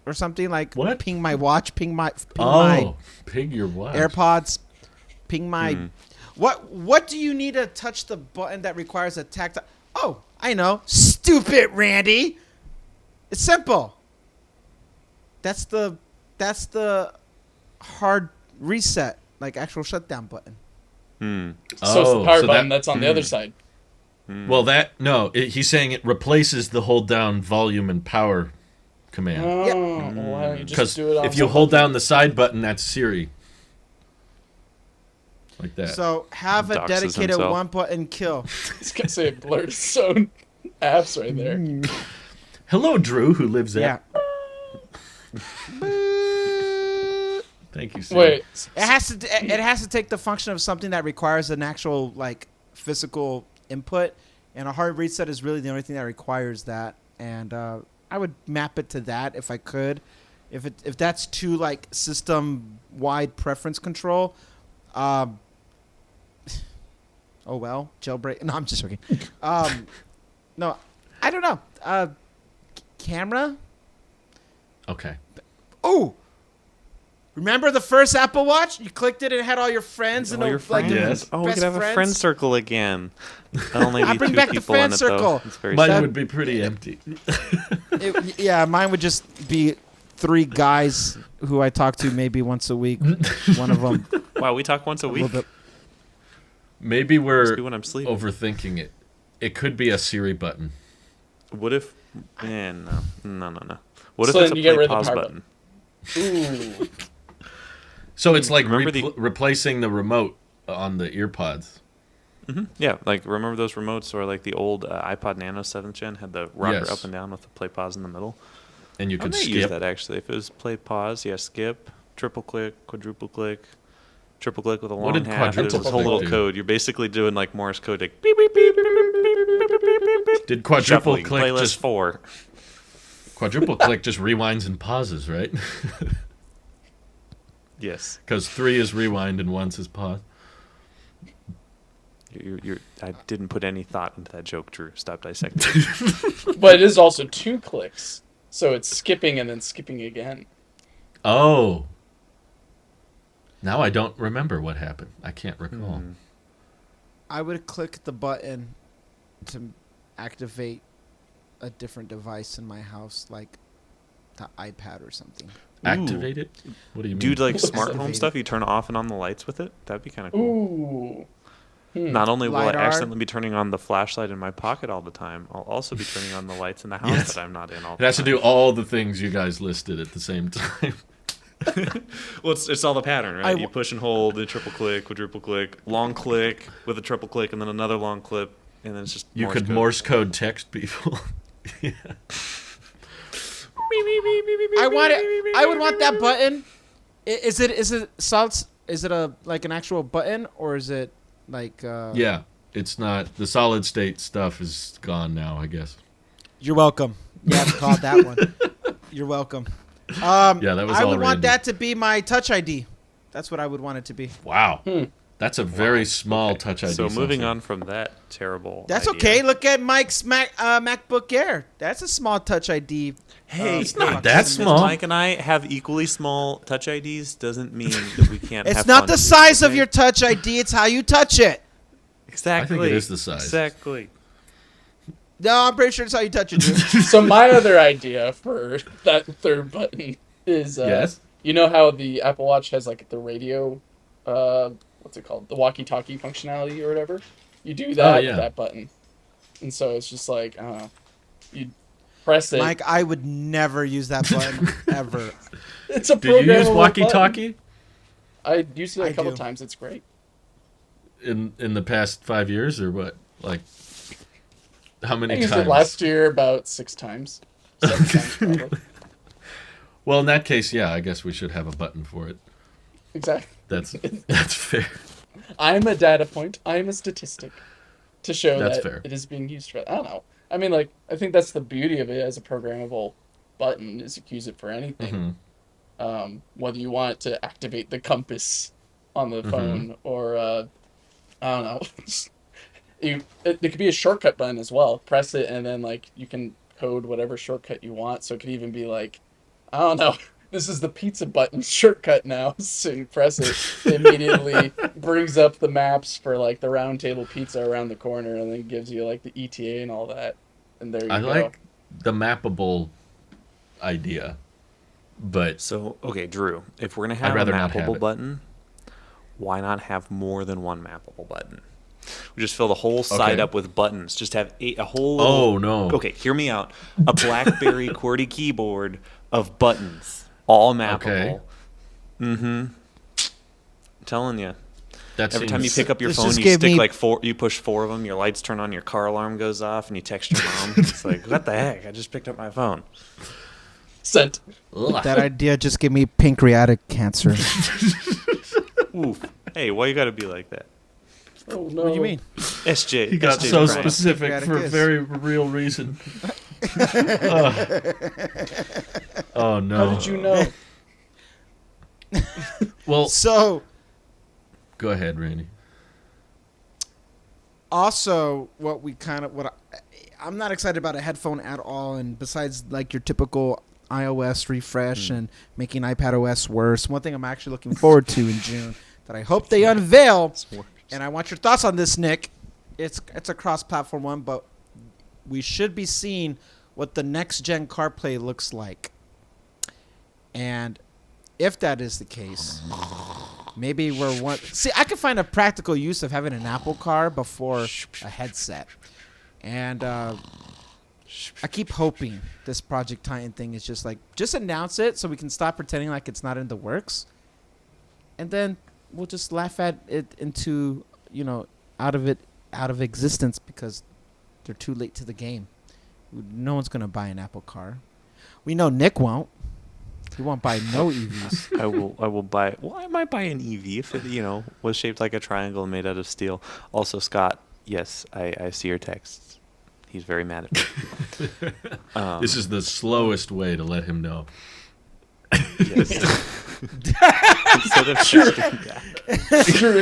or something like What? ping my watch, ping my pig your watch. AirPods, ping my. What do you need to touch the button that requires a tactile? Oh, I know, stupid Randy. It's simple. That's the hard reset, like actual shutdown button. So it's the power button that's on the other side. Well, he's saying it replaces the hold down volume and power command. Oh, well, why don't you just do it on if you one hold button? down the side button, that's Siri. Like that. So have a Doxes dedicated himself. one button kill. It's gonna say it blurred its own apps right there. Hello, Drew, who lives Yeah. at. Thank you, Siri. Wait, It has to take the function of something that requires an actual like physical input, and a hard reset is really the only thing that requires that. And I would map it to that if I could. If that's too like system wide preference control, oh well, jailbreak. No, I'm just joking. No, I don't know. Camera. Okay. Oh, remember the first Apple Watch? You clicked it and it had all your friends and All your friends. Yes. Oh, we best could have a friend friends. circle again. That'll only I'll be bring 2 back the people friend in it, circle. though. It's very Mine sad. would be pretty empty. Yeah, mine would just be 3 guys who I talk to maybe once a week. One of them Wow, we talk once a a little week. bit. Maybe we're Must be when I'm sleeping. overthinking it. It could be a Siri button. What if? No. What So if it's then a you get play rid of the pause power button? ooh. So it's like Remember replacing the remote on the earpods. Yeah, like remember those remotes, or like the old iPod Nano 7th Gen had the rocker Yes. up and down with the play pause in the middle. And you I could might use skip. that actually. If it was play pause, yeah, skip, triple click, quadruple click, triple click with a long did half. There's quadruple this whole click little do? code. You're basically doing like Morse code, like beep beep beep beep beep beep beep beep beep beep. Did quadruple Shuffling, click playlist just 4. quadruple click just rewinds and pauses, right? Yes. Because 3 is rewind and 1 is pause. I didn't put any thought into that joke, Drew. Stop dissecting. But it is also 2 clicks, so it's skipping and then skipping again. Oh. Now I don't remember what happened. I can't recall. I would click the button to activate a different device in my house, like the iPad or something. Activate it? What do you mean? Dude, like What's smart home activated? stuff, you turn off and on the lights with it? That'd be kind of cool. Ooh. Not only will I LiDAR. accidentally be turning on the flashlight in my pocket all the time, I'll also be turning on the lights in the house Yes. that I'm not in all It the has to time. do all the things you guys listed at the same time. Well, it's all the pattern, right? I You push and hold, then triple click, quadruple click, long click with a triple click, and then another long click, and then it's just You could code. Morse code text people. Yeah. I would want that button. Is it solid? Is it like an actual button, or is it like? Yeah, it's not. The solid state stuff is gone now, I guess. You're welcome. You have to call it that one. You're welcome. Yeah, that was I all would want Randy. that to be my Touch ID. That's what I would want it to be. Wow. That's a very small Touch ID. So moving sensor. on from that terrible That's idea. okay. Look at Mike's MacBook Air. That's a small Touch ID. Hey, It's not box. that Just small. because Mike and I have equally small Touch IDs doesn't mean that we can't It's have not fun the too, size of okay? your Touch ID. It's how you touch it. Exactly. I think it is the size. Exactly. No, I'm pretty sure it's how you touch it. Drew. So my other idea for that third button is, Yes? you know how the Apple Watch has like the radio, what's it called, the walkie-talkie functionality or whatever. You do that yeah. with that button, and so it's just like I don't know, you press it. Mike, I would never use that button ever. It's a Did you use programmable walkie-talkie button. I used it a I couple do. times. It's great. in the past 5 years or what? Like, how I many used times? it last year about 6 times. 7 times probably. Well, in that case, yeah, I guess we should have a button for it. Exactly. That's fair. I'm a data point. I'm a statistic to show That's that fair. it is being used for. I don't know. I mean, like, I think that's the beauty of it as a programmable button is you can use it for anything. Whether you want to activate the compass on the phone or I don't know. It could be a shortcut button as well. Press it and then like you can code whatever shortcut you want. So it could even be like, I don't know. This is the pizza button shortcut now. So you press it, it immediately brings up the maps for like the round table pizza around the corner and then gives you like the ETA and all that. And there you I go. like the mappable idea, but So, okay, Drew, if we're going to have rather a not have mappable it. button, why not have more than one mappable button? We just fill the whole side Okay. up with buttons. Just have a whole. Oh, no. Okay, hear me out. A BlackBerry QWERTY keyboard of buttons, all mappable. Okay. Mm-hmm. I'm telling you. That Every time you seems- pick up your This phone, just you gave stick me- like you push 4 of them, your lights turn on, your car alarm goes off, and you text your mom. It's like, what the heck? I just picked up my phone. Sent. Ugh. That idea just gave me pancreatic cancer. Oof. Hey, why you gotta be like that? Oh no. What do you mean? SJ. He got SJ's so crying. specific Pancreatic for a is. very real reason. Ugh. Oh no. How did you know? Well, So, go ahead, Randy. also, I'm not excited about a headphone at all. And besides, like your typical iOS refresh and making iPad OS worse, one thing I'm actually looking forward to in June that I hope they unveil, and I want your thoughts on this, Nick. It's a cross-platform one, but we should be seeing what the next-gen CarPlay looks like. And if that is the case, maybe we're one. See, I could find a practical use of having an Apple Car before a headset, and I keep hoping this Project Titan thing is just announce it so we can stop pretending like it's not in the works, and then we'll just laugh at it into out of existence because they're too late to the game. No one's gonna buy an Apple Car. We know Nick won't. He won't buy no EVs. I will buy. Well, I might buy an EV if it was shaped like a triangle and made out of steel. Also, Scott, yes, I see your texts. He's very mad at me. This is the slowest way to let him know. Yes. Instead of texting back.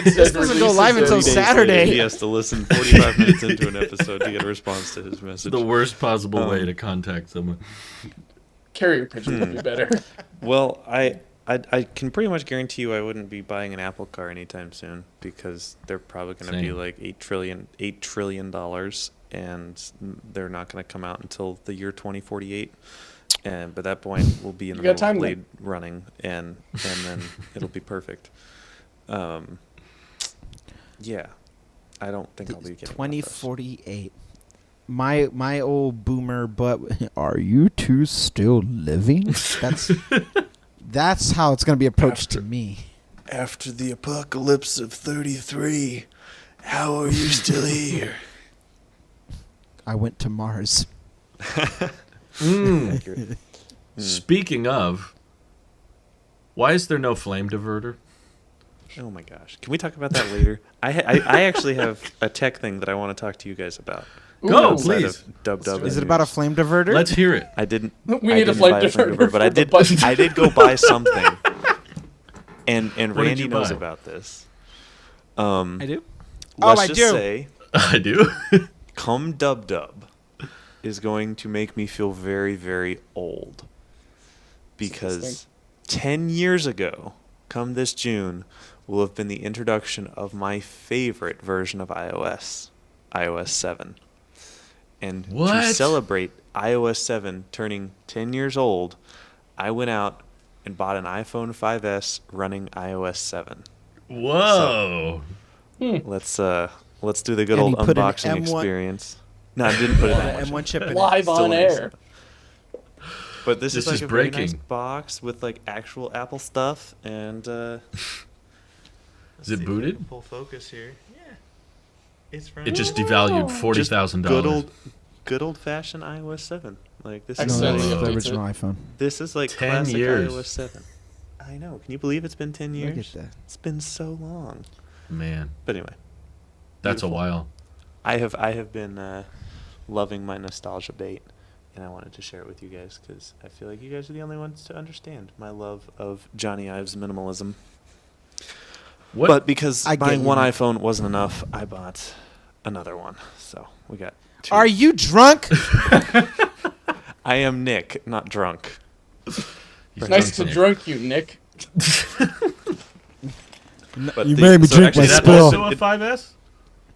This doesn't go live until 3 days Saturday. later, he has to listen 45 minutes into an episode to get a response to his message. The worst possible way to contact someone. Carrier pigeon would be better. Well, I can pretty much guarantee you I wouldn't be buying an Apple Car anytime soon because they're probably going to be Same. like $8 trillion, and they're not going to come out until the year 2048. And by that point, we'll be in the You got middle of time Blade running, and then it'll be perfect. Yeah, I don't think I'll be getting one of those. 2048. My old boomer butt. Are you two still living? That's how it's gonna be approached to me. After the apocalypse of 33, how are you still here? I went to Mars. Accurate. Speaking of, why is there no flame diverter? Oh my gosh, can we talk about that later? I actually have a tech thing that I want to talk to you guys about. Go, outside please. of Dub Is it about a news. flame diverter? Let's hear it. I didn't. We I need a didn't flame buy diverter but I for the did. buttons. I did go buy something, and What did Randy you knows buy? about this. I do. Let's I just do. say, I do. come Dub is going to make me feel very, very old, because 10 years ago, come this June, will have been the introduction of my favorite version of iOS 7. And to What? celebrate iOS 7 turning 10 years old, I went out and bought an iPhone 5S running iOS 7. Whoa. Let's do the good And old you put an unboxing M1 experience. No, I didn't put it An in. M1 chip in it. Live Still on in air. But this is This like is a very nice breaking. box with like actual Apple stuff, and Is it booted? Full focus here. Yeah, it's It just devalued $40,000. Good old fashioned iOS 7. Like this No, is Accidentally that's Whoa. the updates original it. iPhone. this is like 10 classic years. iOS 7. I know. Can you believe it's been 10 years? Look at that. It's been so long. Man, But anyway, that's a Beautiful. while. I have been loving my nostalgia bait, and I wanted to share it with you guys because I feel like you guys are the only ones to understand my love of Johnny Ives minimalism. What? But because I get buying you, one Nick. iPhone wasn't enough, I bought another one. So we got two. Are you drunk? I am Nick, not drunk. He's Nice to drunk. drunk you, Nick. But You made me drink my Is that spill. also a 5S?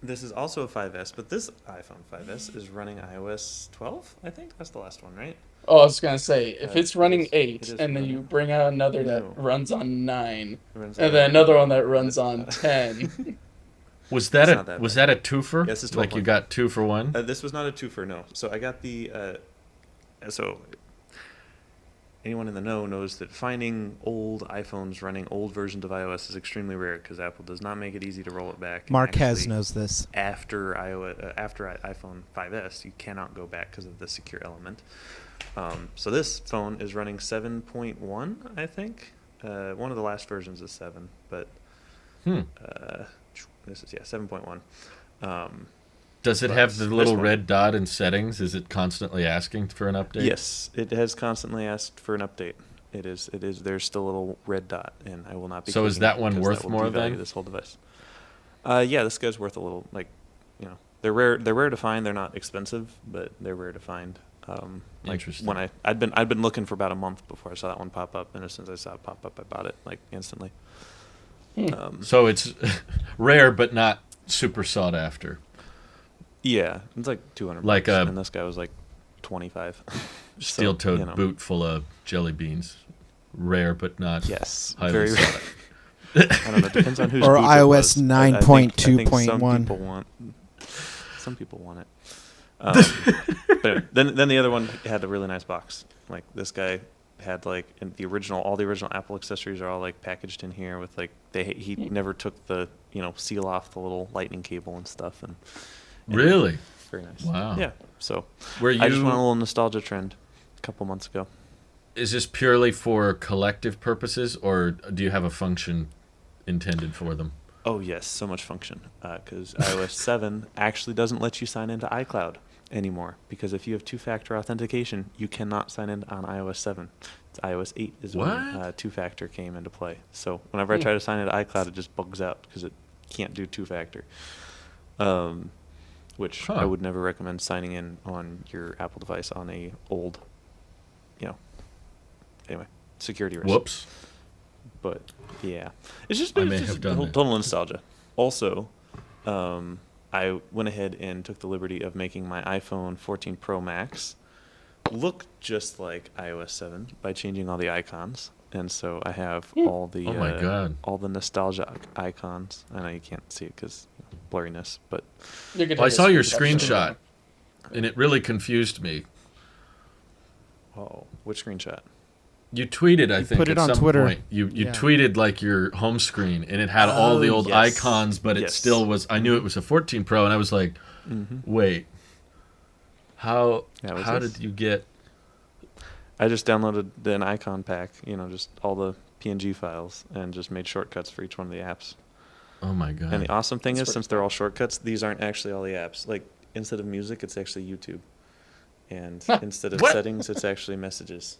This is also a 5S, but this iPhone 5S is running iOS 12. I think that's the last one, right? Oh, I was gonna say, if it's running it 8, is and then running. you bring out another No. that runs on 9, It runs and on then 9. another one that runs That's on not- 10. Was that It's not that was bad. that a twofer? Yes, it's like you 12.5. got 2 for 1? This was not a twofer, no. So I got the. So anyone in the know knows that finding old iPhones running old versions of iOS is extremely rare because Apple does not make it easy to roll it back. And Marquez actually, knows this. After iPhone 5S, you cannot go back because of the secure element. So this phone is running 7.1, I think. One of the last versions is 7, but this is 7.1. Does it but have the this little one- red dot in settings? Is it constantly asking for an update? Yes, it has constantly asked for an update. It is. There's still a little red dot, and I will not be. So is clicking that it one because worth that will more devalue then? this whole device. Yeah, this guy's worth a little. They're rare. They're rare to find. They're not expensive, but they're rare to find. Interesting. When I'd been looking for about a month before I saw that one pop up, and as soon as I saw it pop up, I bought it instantly. So it's rare but not super sought after. Yeah, it's like $200. Like a- and this guy was like 25. Steel-toed boot full of jelly beans. Rare but not Yes, highly very. sought after. I don't know. It depends on whose Or boot it iOS was. I think 9.2.1. Some people want it. But anyway, then the other one had a really nice box. Like this guy had all the original Apple accessories are all like packaged in here with he never took the seal off the little lightning cable and stuff and Really? very nice. Wow. Yeah. So Were I just you- went on a little nostalgia trend a couple months ago. Is this purely for collective purposes, or do you have a function intended for them? Oh yes, so much function because iOS 7 actually doesn't let you sign into iCloud anymore because if you have two-factor authentication, you cannot sign in on iOS 7. It's iOS 8 is when What? two-factor came into play. So whenever I try to sign into iCloud, it just bugs out because it can't do two-factor. Which I Huh. would never recommend signing in on your Apple device on a old, anyway, security risk. Whoops. But yeah, it's just, I may have done that. total nostalgia. Also, I went ahead and took the liberty of making my iPhone 14 Pro Max look just like iOS 7 by changing all the icons. And so I have all the Oh my God. all the nostalgia icons. I know you can't see it because blurriness, but You could Well, I take a saw your screenshot. screenshot, and it really confused me. which screenshot? You tweeted, I think, put it at on some Twitter. point. You Yeah. tweeted like your home screen, and it had all the Oh, old yes. icons, but it Yes. still was. I knew it was a 14 Pro, and I was like, wait, how Yeah, what's how this? did you get? I just downloaded an icon pack, just all the PNG files, and just made shortcuts for each one of the apps. Oh my God! And the awesome thing That's is, since they're all shortcuts, these aren't actually all the apps. Like, instead of music, it's actually YouTube. And instead of What? settings, it's actually messages.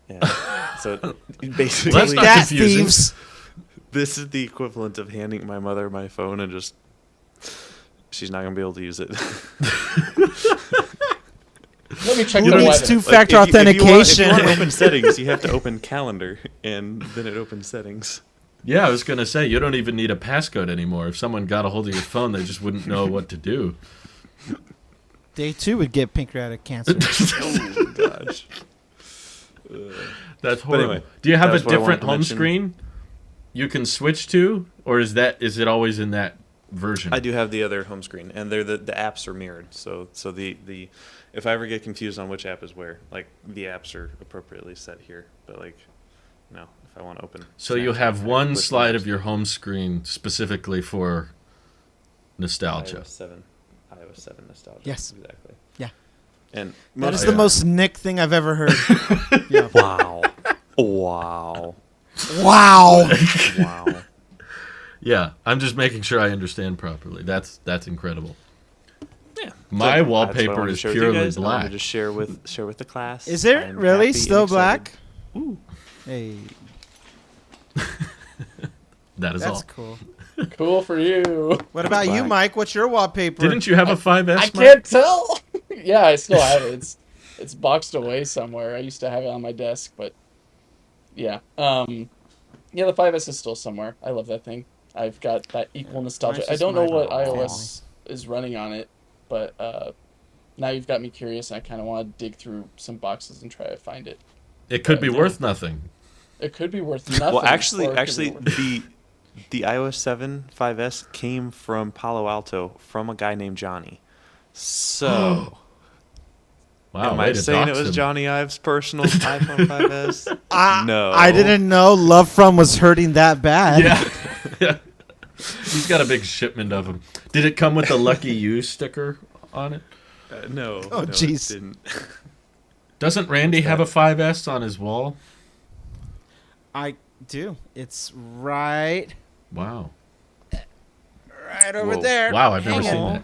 And so basically, Well, that's not That confusing. thieves. this is the equivalent of handing my mother my phone and just, she's not going to be able to use it. Let me check Who the needs weather. two-factor Like, if you want authentication? to open settings, you have to open calendar, and then it opens settings. Yeah, I was gonna say you don't even need a passcode anymore. If someone got a hold of your phone, they just wouldn't know what to do. They too would get pancreatic cancer. Oh, gosh. That's horrible. anyway, Do you have that a was what I wanted different to home mention. screen you can switch to, or is it always in that version? I do have the other home screen, and they're the apps are mirrored. So the if I ever get confused on which app is where, like the apps are appropriately set here, but if I want to open. So you Snapchat, have I one click slide those. of your home screen specifically for nostalgia. iOS 7 nostalgia. Yes. Exactly. Yeah. And That is most- the most Nick thing I've ever heard. Yeah. Wow. Wow. Wow. Wow. Yeah, I'm just making sure I understand properly. That's incredible. Yeah. My So, that's what I wallpaper wanted to is share with you purely guys, and I wanted black. to just share with the class. Is it I'm really happy and still excited. black? Hey, That is that's all. cool. Cool for you. What about you, Black. Mike? What's your wallpaper? Didn't you have a 5S? I Mike? can't tell. Yeah, I still have it. It's boxed away somewhere. I used to have it on my desk, but yeah. Yeah, the 5S is still somewhere. I love that thing. I've got that equal nostalgia. Mine's I just don't know my what family. iOS is running on it, but now you've got me curious, and I kind of want to dig through some boxes and try to find it. It could be worth nothing. It could be worth nothing. Well, actually, or it could be worth- the iOS 7 5S came from Palo Alto from a guy named Johnny. So, Wow, am way I to saying it dox was him. Johnny Ive's personal iPhone 5S? No. I didn't know Love From was hurting that bad. Yeah. He's got a big shipment of them. Did it come with the Lucky You sticker on it? No. Oh, no, it jeez. didn't. Doesn't Randy have a 5S on his wall? I do. It's right Wow. over Whoa. there. Wow, I've never Hang seen on. that.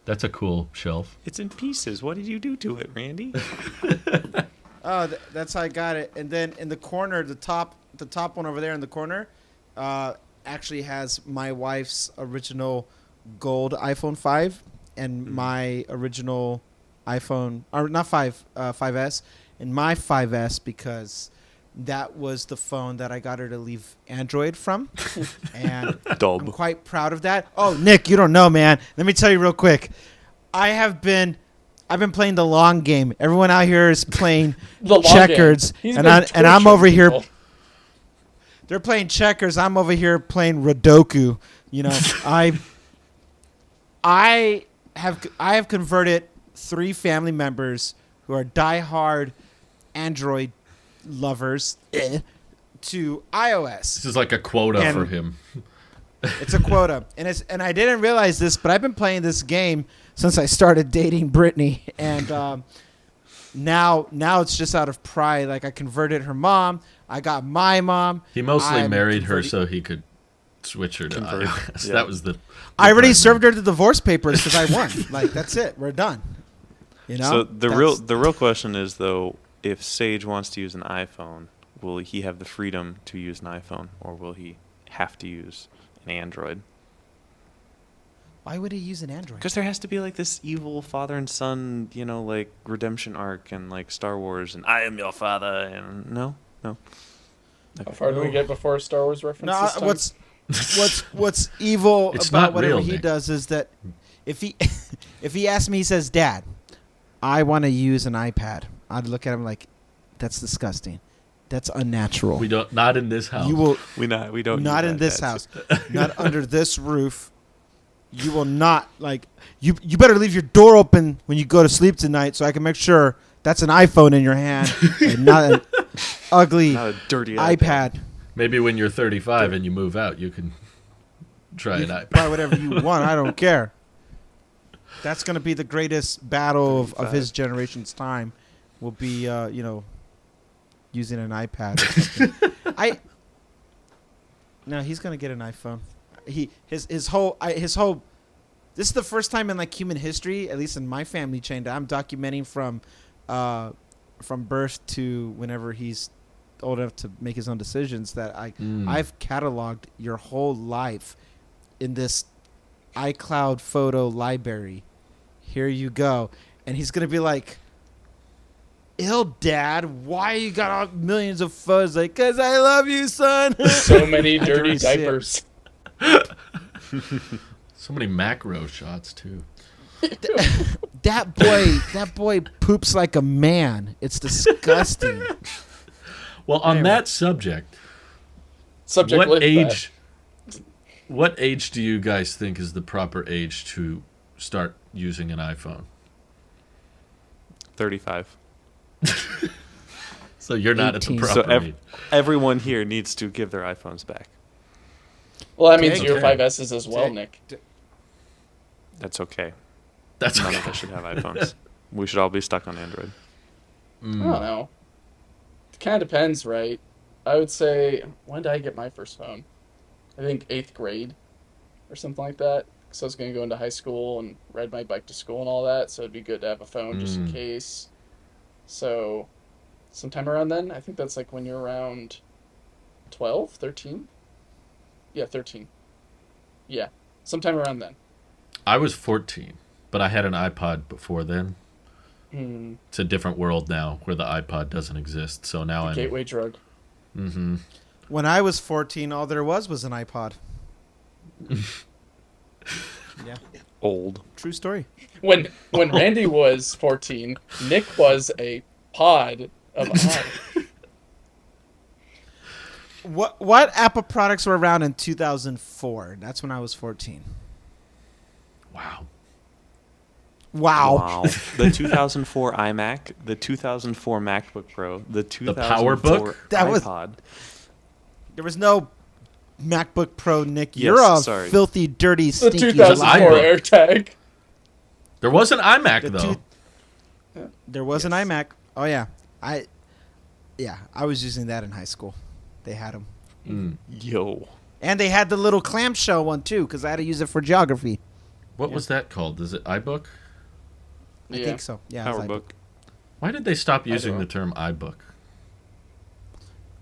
That's a cool shelf. It's in pieces. What did you do to it, Randy? Oh, that's how I got it. And then in the corner, the top one over there in the corner, actually has my wife's original gold iPhone 5 and my original iPhone, or not 5S, and my 5S because that was the phone that I got her to leave Android from, and I'm quite proud of that. Oh, Nick, you don't know, man. Let me tell you real quick. I've been playing the long game. Everyone out here is playing The long checkers, game. He's and been I'm torturing over here. people. They're playing checkers. I'm over here playing Rodoku. You know, I have converted 3 family members who are diehard Android lovers to iOS. This is like a quota And- for him. It's a quota, and I didn't realize this, but I've been playing this game since I started dating Brittany, and now it's just out of pride. Like I converted her mom. I got my mom. He mostly I'm married her converting- so he could switch her to Convert. iOS. Yeah. That was the I already primary. served her the divorce papers because I won. Like that's it. We're done. You know. So the real question is though, if Sage wants to use an iPhone, will he have the freedom to use an iPhone, or will he have to use an Android? Why would he use an Android? Because there has to be like this evil father and son, like redemption arc and like Star Wars and I am your father and no. How far do we get before Star Wars reference? No, this time? what's evil It's about not whatever real, he Nick. does is that if he asks me, he says, "Dad, I want to use an iPad." I'd look at him like, "That's disgusting. That's unnatural. We don't. Not in this house. You will We don't not use in this iPads. house, not under this roof. You will not like you. You better leave your door open when you go to sleep tonight, so I can make sure that's an iPhone in your hand and not an ugly Not a dirty iPad. Maybe when you're 35 and you move out, you can try You an can iPad. buy whatever you want. I don't care. That's going to be the greatest battle of his generation's time. Will be using an iPad or something. No, he's going to get an iPhone. His whole. This is the first time in like human history, at least in my family chain, that I'm documenting from birth to whenever he's old enough to make his own decisions. That I've cataloged your whole life in this iCloud photo library. Here you go. And he's going to be like, "Ew, Dad, why you got all millions of photos?" Like, "'Cause I love you, son." So many I dirty don't see it. diapers. So many macro shots too. That boy poops like a man. It's disgusting. Well, on Anyway. that subject, Subject what lit age? What age do you guys think is the proper age to start using an iPhone? 35. So you're not at the 18. proper So age. everyone here needs to give their iPhones back. Well, that means Okay. your 5S's as well, Okay. Nick. That's okay. That's None okay. of us should have iPhones. We should all be stuck on Android. I don't know. It kind of depends, right? I would say, when did I get my first phone? I think 8th grade or something like that. Because I was going to go into high school and ride my bike to school and all that, so it'd be good to have a phone just in case. So, sometime around then, I think that's like when you're around 12, 13? Yeah, 13. Yeah, sometime around then. I was 14, but I had an iPod before then. Hmm. It's a different world now where the iPod doesn't exist. So now The I'm. gateway drug. Mm-hmm. When I was 14, all there was an iPod. Yeah. Old. True story. When Randy was 14, Nick was a pod of I. What Apple products were around in 2004? That's when I was 14. Wow. Wow. The 2004 iMac, the 2004 MacBook Pro, the 2004 PowerBook? That was- iPod. There was no MacBook Pro, Nick. Yes, You're a sorry. filthy, dirty, The stinky 2004 liar. iBook. AirTag. There was an iMac, The though. There was an Yes. iMac. Oh yeah, I was using that in high school. They had them, Yo. and they had the little clamshell one too, because I had to use it for geography. What was that called? Is it iBook? I think so. Yeah, it was PowerBook. Why did they stop using don't the term iBook?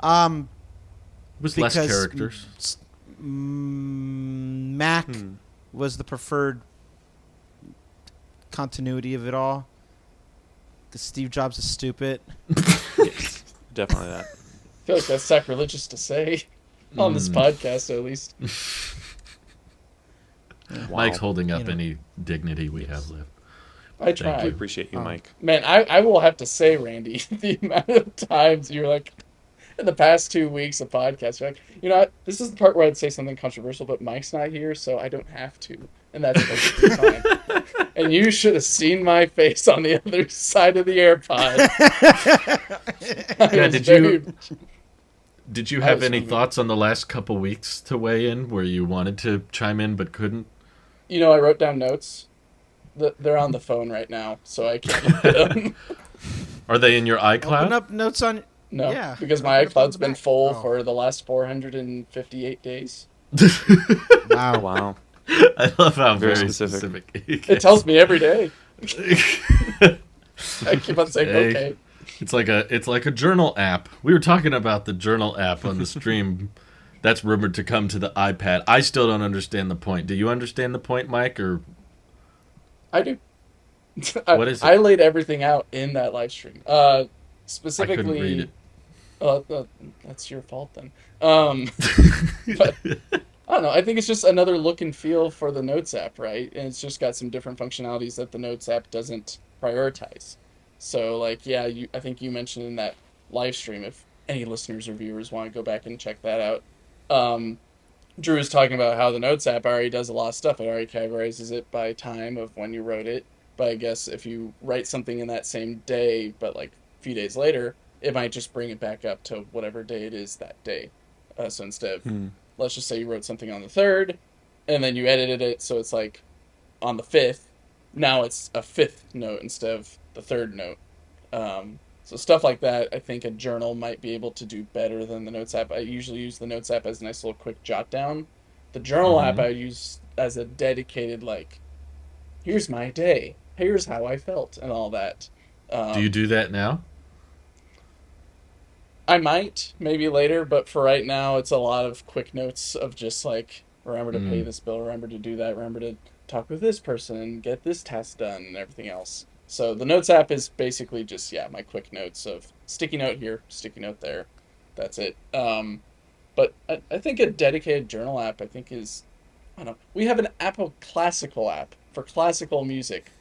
iBook. It was less Because- characters. Mac was the preferred continuity of it all. Because Steve Jobs is stupid. Yes, definitely that. I feel like that's sacrilegious to say on this podcast, at least. Mike's holding up You know. any dignity we have left. I We try. appreciate you, Mike. Man, I will have to say, Randy, the amount of times you're like, in the past 2 weeks of podcasts, you're like, you know what? This is the part where I'd say something controversial, but Mike's not here, so I don't have to. And that's perfectly fine. And you should have seen my face on the other side of the AirPod. Yeah, did you have was any hungry. thoughts on the last couple weeks to weigh in where you wanted to chime in but couldn't? You know, I wrote down notes. They're on the phone right now, so I can't get them. Are they in your Open iCloud? up notes on. No, Yeah. because my Open it up on iCloud's the been back. full Oh. for the last 458 days. Wow. Wow. I love how Very very specific. specific. It tells me every day. I keep on saying, Hey. okay. It's like a journal app. We were talking about the journal app on the stream. That's rumored to come to the iPad. I still don't understand the point. Do you understand the point, Mike? Or I do. What is it? I laid everything out in that live stream. Specifically, I couldn't read it. That's your fault then. But I don't know. I think it's just another look and feel for the Notes app, right? And it's just got some different functionalities that the Notes app doesn't prioritize. So, like, yeah, I think you mentioned in that live stream, if any listeners or viewers want to go back and check that out, Drew was talking about how the Notes app already does a lot of stuff. It already categorizes it by time of when you wrote it. But I guess if you write something in that same day, but like a few days later, it might just bring it back up to whatever day it is that day. So instead of, let's just say you wrote something on the 3rd, and then you edited it so it's like on the 5th. Now it's a 5th note instead of the 3rd note. So stuff like that, I think a journal might be able to do better than the Notes app. I usually use the Notes app as a nice little quick jot down. The journal app I use as a dedicated, like, here's my day, here's how I felt, and all that. Do you do that now? I might, maybe later, but for right now, it's a lot of quick notes of just like, remember to pay this bill, remember to do that, remember to talk with this person and get this task done and everything else. So the Notes app is basically just, my quick notes of sticky note here, sticky note there. That's it. But I think a dedicated journal app, I think is, I don't know. We have an Apple Classical app for classical music.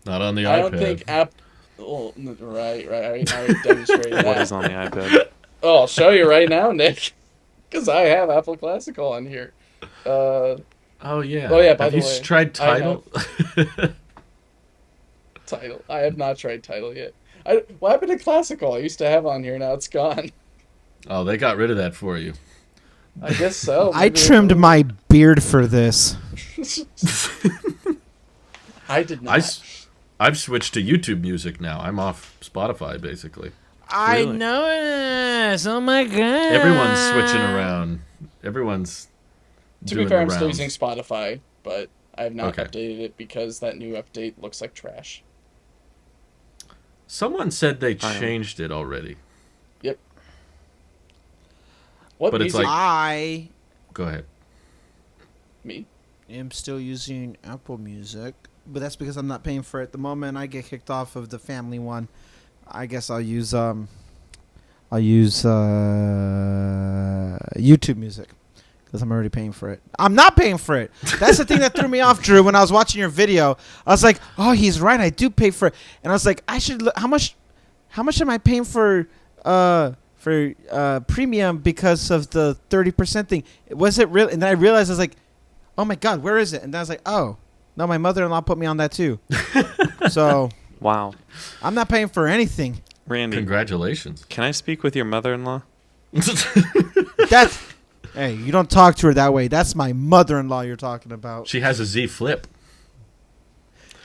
Not on the iPad. I don't think right. I already demonstrated that. What is on the iPad? Oh, I'll show you right now, Nick, because I have Apple Classical on here. Oh yeah. Oh, yeah, by Have the you way, tried I Tidal? Tidal. I have not tried Tidal yet. What happened to Classical? I used to have on here. Now it's gone. Oh, they got rid of that for you. I guess so. I Maybe trimmed my beard for this. I did not. I've switched to YouTube Music now. I'm off Spotify basically. I Really? noticed. Oh my god. Everyone's switching around. Everyone's To doing be fair, the I'm still rounds. using Spotify, but I have not Okay. updated it because that new update looks like trash. Someone said they I am. changed it already. Yep. What But it's music? like- I Go ahead. Me? am still using Apple Music, but that's because I'm not paying for it at the moment. I get kicked off of the family one. I guess I'll use YouTube Music. because I'm already paying for it. I'm not paying for it. That's the thing that threw me off, Drew. When I was watching your video, I was like, "Oh, he's right. I do pay for it." And I was like, "I should. How much am I paying for premium because of the 30% thing? Was it real?" And then I realized I was like, "Oh my God, where is it?" And then I was like, "Oh, no, my mother-in-law put me on that too." So Wow. I'm not paying for anything. Randy, Congratulations. can I speak with your mother-in-law? That's hey, you don't talk to her that way. That's my mother-in-law you're talking about. She has a Z Flip.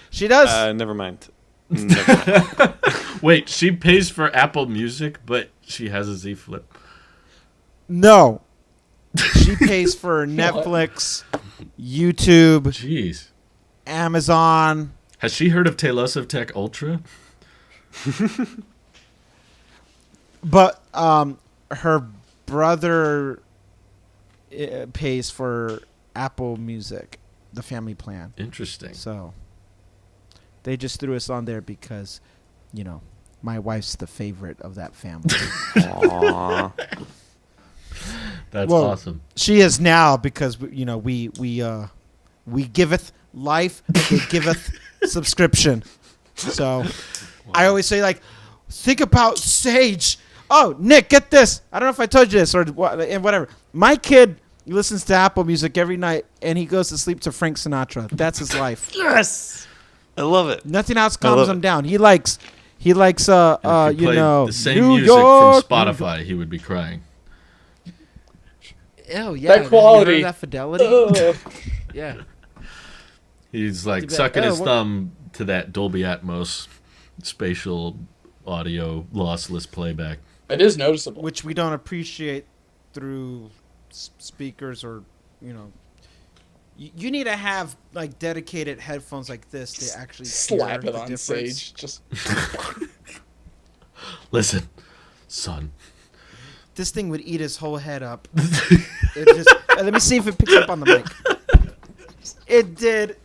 She does. Never mind. Never mind. Wait, she pays for Apple Music, but she has a Z Flip. No. She pays for Netflix, YouTube, Jeez. Amazon. Has she heard of Tailosive Tech Ultra? But her brother pays for Apple Music, the family plan. Interesting. So they just threw us on there because, you know, my wife's the favorite of that family. Aw. That's Well, awesome. She is now because you know we giveth life, they giveth subscription. So I always say, like, think about Sage. Oh, Nick, get this. I don't know if I told you this or whatever. My kid listens to Apple Music every night and he goes to sleep to Frank Sinatra. That's his life. Yes. I love it. Nothing else I love calms it. him down. He likes If you played the same New music York. from Spotify, he would be crying. Oh yeah, That quality. You heard that fidelity. Ugh. Yeah. He's like You bet. sucking his what- thumb to that Dolby Atmos spatial audio lossless playback. It is noticeable. Which we don't appreciate through speakers or, you know. You need to have like dedicated headphones like this to actually Slap hear it the on difference. Sage. Just Listen, son. This thing would eat his whole head up. It just let me see if it picks up on the mic. It did.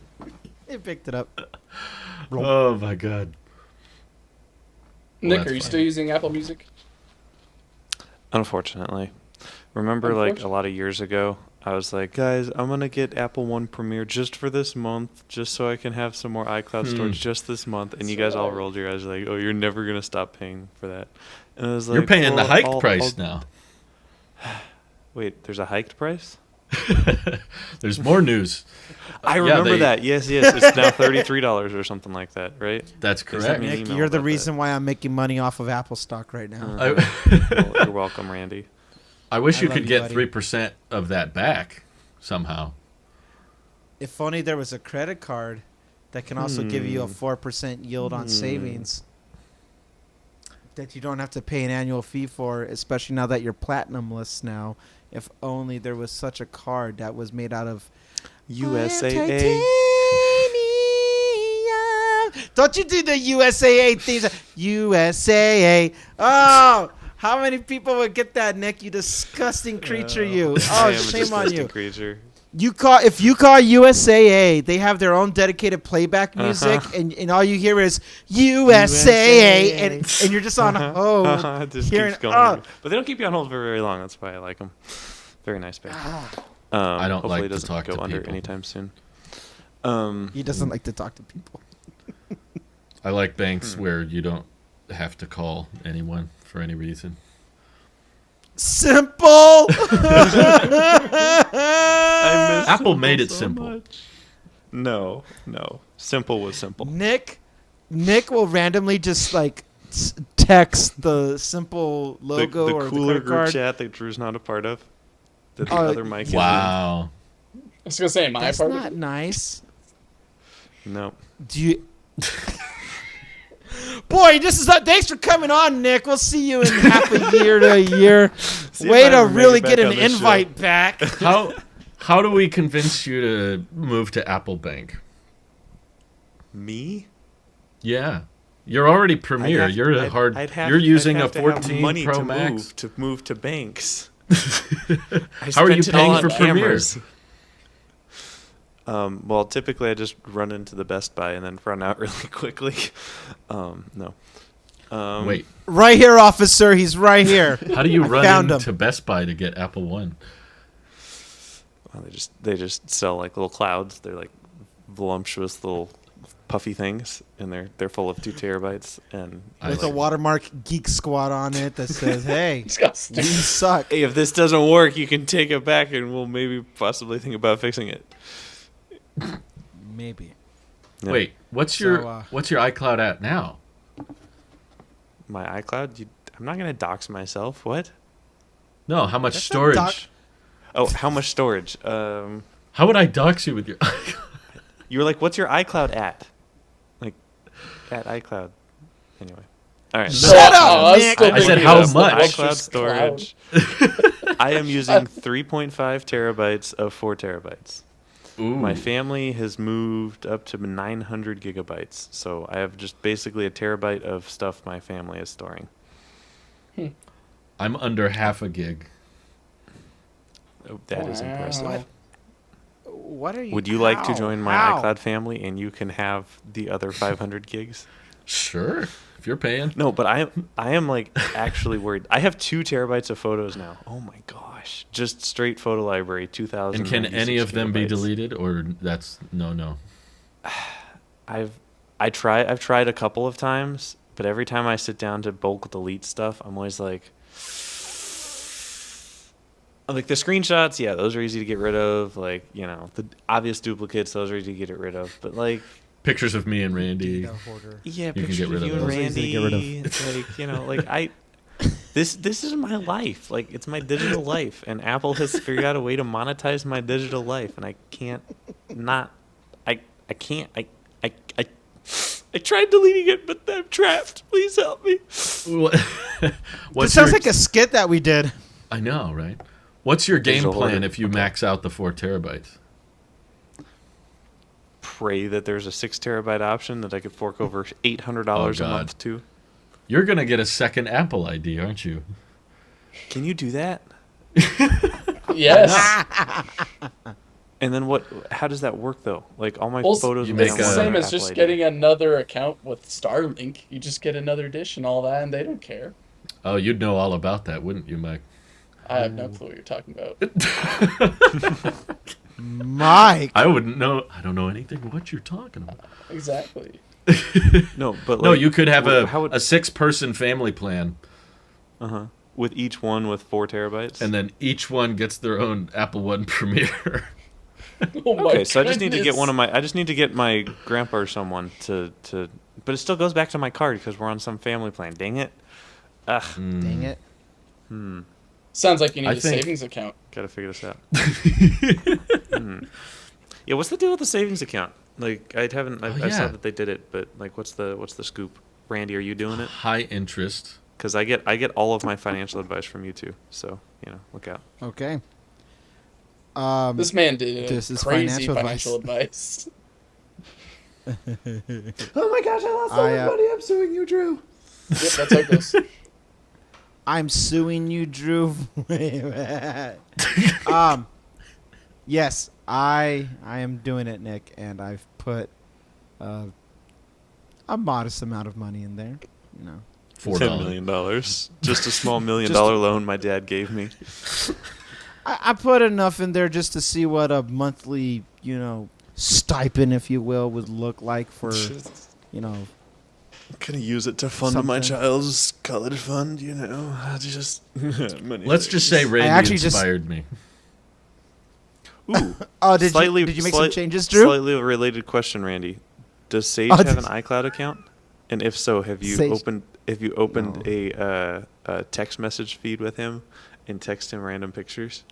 It picked it up. Oh my god. Nick, that's are you fine. still using Apple Music? Unfortunately. Remember, like, a lot of years ago, I was like, guys, I'm going to get Apple One Premiere just for this month, just so I can have some more iCloud storage just this month. And you guys all rolled your eyes like, oh, you're never going to stop paying for that. And I was like, You're paying the well, hiked price now. Wait, there's a hiked price? There's more news. I Yeah, remember they- that. Yes, it's now $33 or something like that, right? That's They sent correct. me an Nick, email you're the about reason why I'm making money off of Apple stock right now. Well, you're welcome, Randy. I wish I you love could you, get buddy. 3% of that back somehow. If only there was a credit card that can also give you a 4% yield on savings that you don't have to pay an annual fee for, especially now that you're platinum list now. If only there was such a card that was made out of USAA. titanium. Don't you do the USAA things? USAA. Oh, how many people would get that, Nick? You disgusting creature, you. I Oh, am a shame on disgusting you. creature. If you call USAA, they have their own dedicated playback music, and all you hear is USAA, and you're just on hold. It just hearing, keeps going. oh. But they don't keep you on hold for very long. That's why I like them. Very nice band. I don't hopefully like it to doesn't talk go to under people. anytime soon. He doesn't like to talk to people. I like banks where you don't have to call anyone for any reason. Simple. I miss Apple Simple made it so simple. much. No. Simple was simple. Nick will randomly just like text the Simple The, logo the or cooler the credit group card. chat that Drew's not a part of. That the Oh, other Mike Wow. I was gonna say my That's part. not nice. is. No. Do you? Boy, this is thanks for coming on, Nick. We'll see you in half a year to a year. See if Way I to ever make really it back get an on this show. invite back. How do we convince you to move to Apple Bank? Me? Yeah. You're already Premier. I'd have- You're I'd- hard. I'd have- You're using I'd a have to have 14 money Pro to Max. move to banks. How are you spent it all paying on for Premier? cameras. Well, typically I just run into the Best Buy and then run out really quickly. No. Wait, Right here, officer. He's right here. how do you I run found into him. Best Buy to get Apple One? Oh, they just sell like little clouds. They're like voluptuous little puffy things, and they're full of 2 terabytes. And With a watermark Geek Squad on it that says, "Hey, Disgusting. we suck." hey, if this doesn't work, you can take it back, and we'll maybe possibly think about fixing it. Maybe. Yeah. Wait, what's your So, iCloud at now? My iCloud? I'm not gonna dox myself. What? No, how much That's storage? not Oh, how much storage? How would I dox you with your iCloud? You were like, "What's your iCloud at?" Like, at iCloud. Anyway. All right. Shut up, I was Nick. still I said thinking how of the much? luxurious iCloud storage. I am using 3.5 terabytes of 4 terabytes. Ooh. My family has moved up to 900 gigabytes, so I have just basically a terabyte of stuff my family is storing. I'm under half a gig. Oh, that is impressive. Wow. What are you? Would you like to how? join my How? iCloud family and you can have the other 500 gigs? Sure, if you're paying. No, but I am like actually worried. I have 2 terabytes of photos now. Oh my gosh. Just straight photo library, 2000. And can any of them be deleted, or that's no? I've tried a couple of times, but every time I sit down to bulk delete stuff, I'm always like the screenshots, yeah, those are easy to get rid of. Like, you know, the obvious duplicates, those are easy to get rid of. But like, Pictures of me and Randy. Data hoarder. yeah, can pictures get rid of of you and those. Those are easy Randy. to get rid of. It's like, you know, like this is my life. Like, it's my digital life, and Apple has figured out a way to monetize my digital life, and I can't not. I can't. I tried deleting it, but I'm trapped. Please help me. It What's sounds your, like a skit that we did. I know, right? What's your game Digital plan hoarder. if you max out the 4 terabytes? Pray that there's a 6 terabyte option that I could fork over $800 Oh, a God. month to. You're gonna get a second Apple ID, aren't you? Can you do that? Yes. And then what? How does that work though? Like all my Well, photos. you will be make on It's the one same as Apple just ID. getting another account with Starlink. You just get another dish and all that, and they don't care. Oh, you'd know all about that, wouldn't you, Mike? I have no clue what you're talking about. Mike. I wouldn't know. I don't know anything what you're talking about. Exactly. No, but No, like, you could have how would, a 6-person family plan, with each one with 4 terabytes. and then each one gets their own Apple One Premiere. Oh my okay, so I just need to get goodness. one of my. I just need to get my grandpa or someone to. But it still goes back to my card because we're on some family plan. Dang it. Ugh. Dang it. Sounds like you need I a think- savings account. Gotta figure this out. Yeah, what's the deal with the savings account? Like, I haven't. I yeah. saw that they did it, but like, what's the scoop? Randy, are you doing it? High interest. Because I get all of my financial advice from you two. So look out. Okay. This man did This is crazy financial advice. oh my gosh, I lost so much money. I'm suing you, Drew. Yep, that's how it goes. I'm suing you, Drew. Yes, I am doing it, Nick, and I've put a modest amount of money in there. You know, $4 $10 million. Just a small $1 million Just a- loan my dad gave me. I put enough in there just to see what a monthly, stipend, if you will, would look like for, Gonna use it to fund my child's college fund, just money. Let's just say Randy actually just- inspired me. Ooh. Oh, did you make some changes, Drew? Slightly related question, Randy. Does Sage Oh, have did- an iCloud account? And if so, have you Sage- opened No. a text message feed with him and text him random pictures?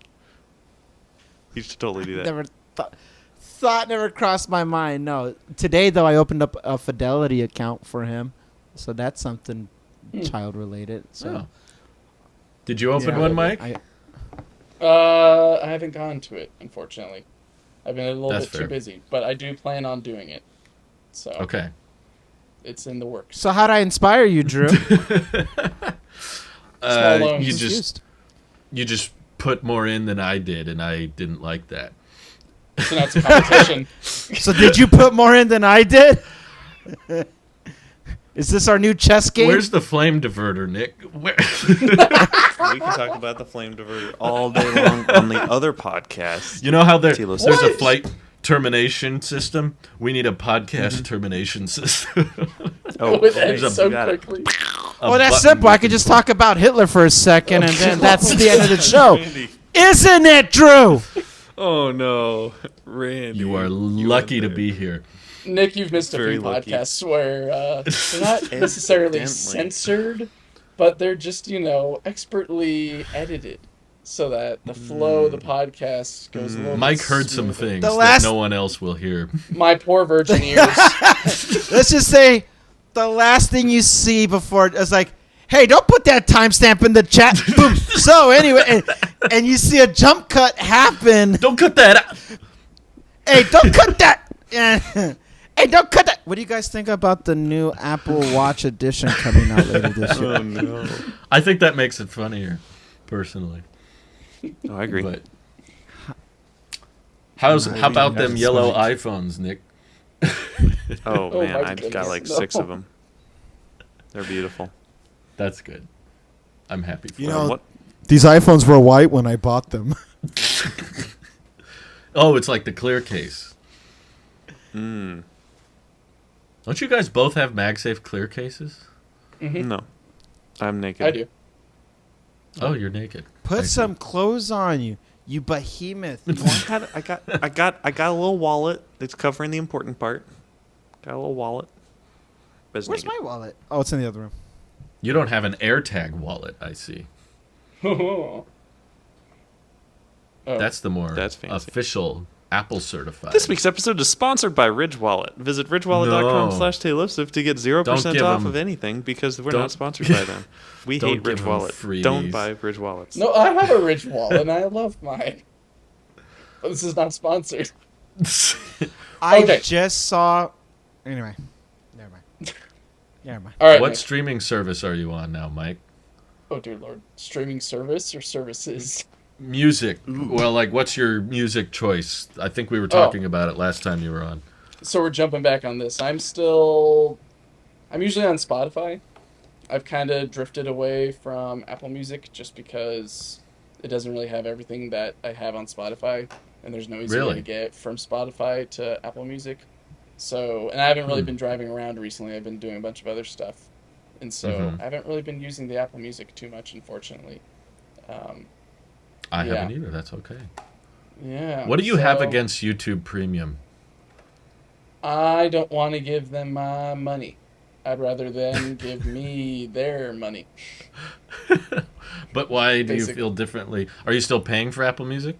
You should totally do that. Never thought never crossed my mind. No. Today though, I opened up a Fidelity account for him, so that's something child related. So Oh. Did you open Yeah, one, Mike? I haven't gone to it, unfortunately. I've been a little That's bit fair. too busy, but I do plan on doing it. So Okay. it's in the works. So how'd I inspire you, Drew? Small loans. You just put more in than I did, and I didn't like that. So now it's a competition. So did you put more in than I did? Is this our new chess game? Where's the flame diverter, Nick? Where? We can talk about the flame diverter all day long on the other podcast. You know how there's Telos. a What? flight termination system? We need a podcast termination system. Oh, With there's that a- so got it. quickly. Well, that's simple. I could just talk about Hitler for a second, and then that's the end of the show. Isn't it, Drew? Oh no, Randy! You are lucky to be here. Nick, you've missed a Very few lucky. podcasts where they're not necessarily Evidently. censored, but they're just, expertly edited so that the flow of the podcast goes a little Mike bit heard some smoother. things The last- that no one else will hear. My poor virgin ears. Let's just say the last thing you see before is like, hey, don't put that timestamp in the chat. Boom. So anyway, and you see a jump cut happen. Don't cut that out. Hey, don't cut that. Hey, don't cut that. What do you guys think about the new Apple Watch edition coming out later this year? Oh no! I think that makes it funnier, personally. Oh, I agree. But how about them That's yellow funny. iPhones, Nick? Oh Oh, man, my I've got goodness, like no. 6 of them. They're beautiful. That's good. I'm happy for You you. know, What? these iPhones were white when I bought them. Oh, it's like the clear case. Mm. Don't you guys both have MagSafe clear cases? No, I'm naked. I do. Oh, you're naked. I Put see. some clothes on you, you behemoth. I got a little wallet that's covering the important part. Got a little wallet. Bez Where's naked. my wallet? Oh, it's in the other room. You don't have an AirTag wallet, I see. Oh. That's the more That's fancy. official Apple certified. This week's episode is sponsored by Ridge Wallet. Visit ridgewallet.com/tailosive to get 0% give off 'em- of anything because we're don't- not sponsored by them. We Don't hate give Ridge 'em Wallet. freebies. Don't buy Ridge Wallets. No, I have a Ridge wallet and I love mine. But this is not sponsored. I Okay. just saw. Anyway, never mind. Never mind. All right. What Nick. streaming service are you on now, Mike? Oh, dear Lord. Streaming service or services? Music. Well, like, what's your music choice? I think we were talking about it last time you were on. So we're jumping back on this. I'm usually on Spotify. I've kind of drifted away from Apple Music just because it doesn't really have everything that I have on Spotify, and there's no easy way Really? to get from Spotify to Apple Music. So, and I haven't really been driving around recently. I've been doing a bunch of other stuff, and so Mhm. I haven't really been using the Apple Music too much, unfortunately. I Yeah. haven't either. That's okay. Yeah. What do you have so against YouTube Premium? I don't want to give them my money. I'd rather them give me their money. But why do you Basically. feel differently? Are you still paying for Apple Music?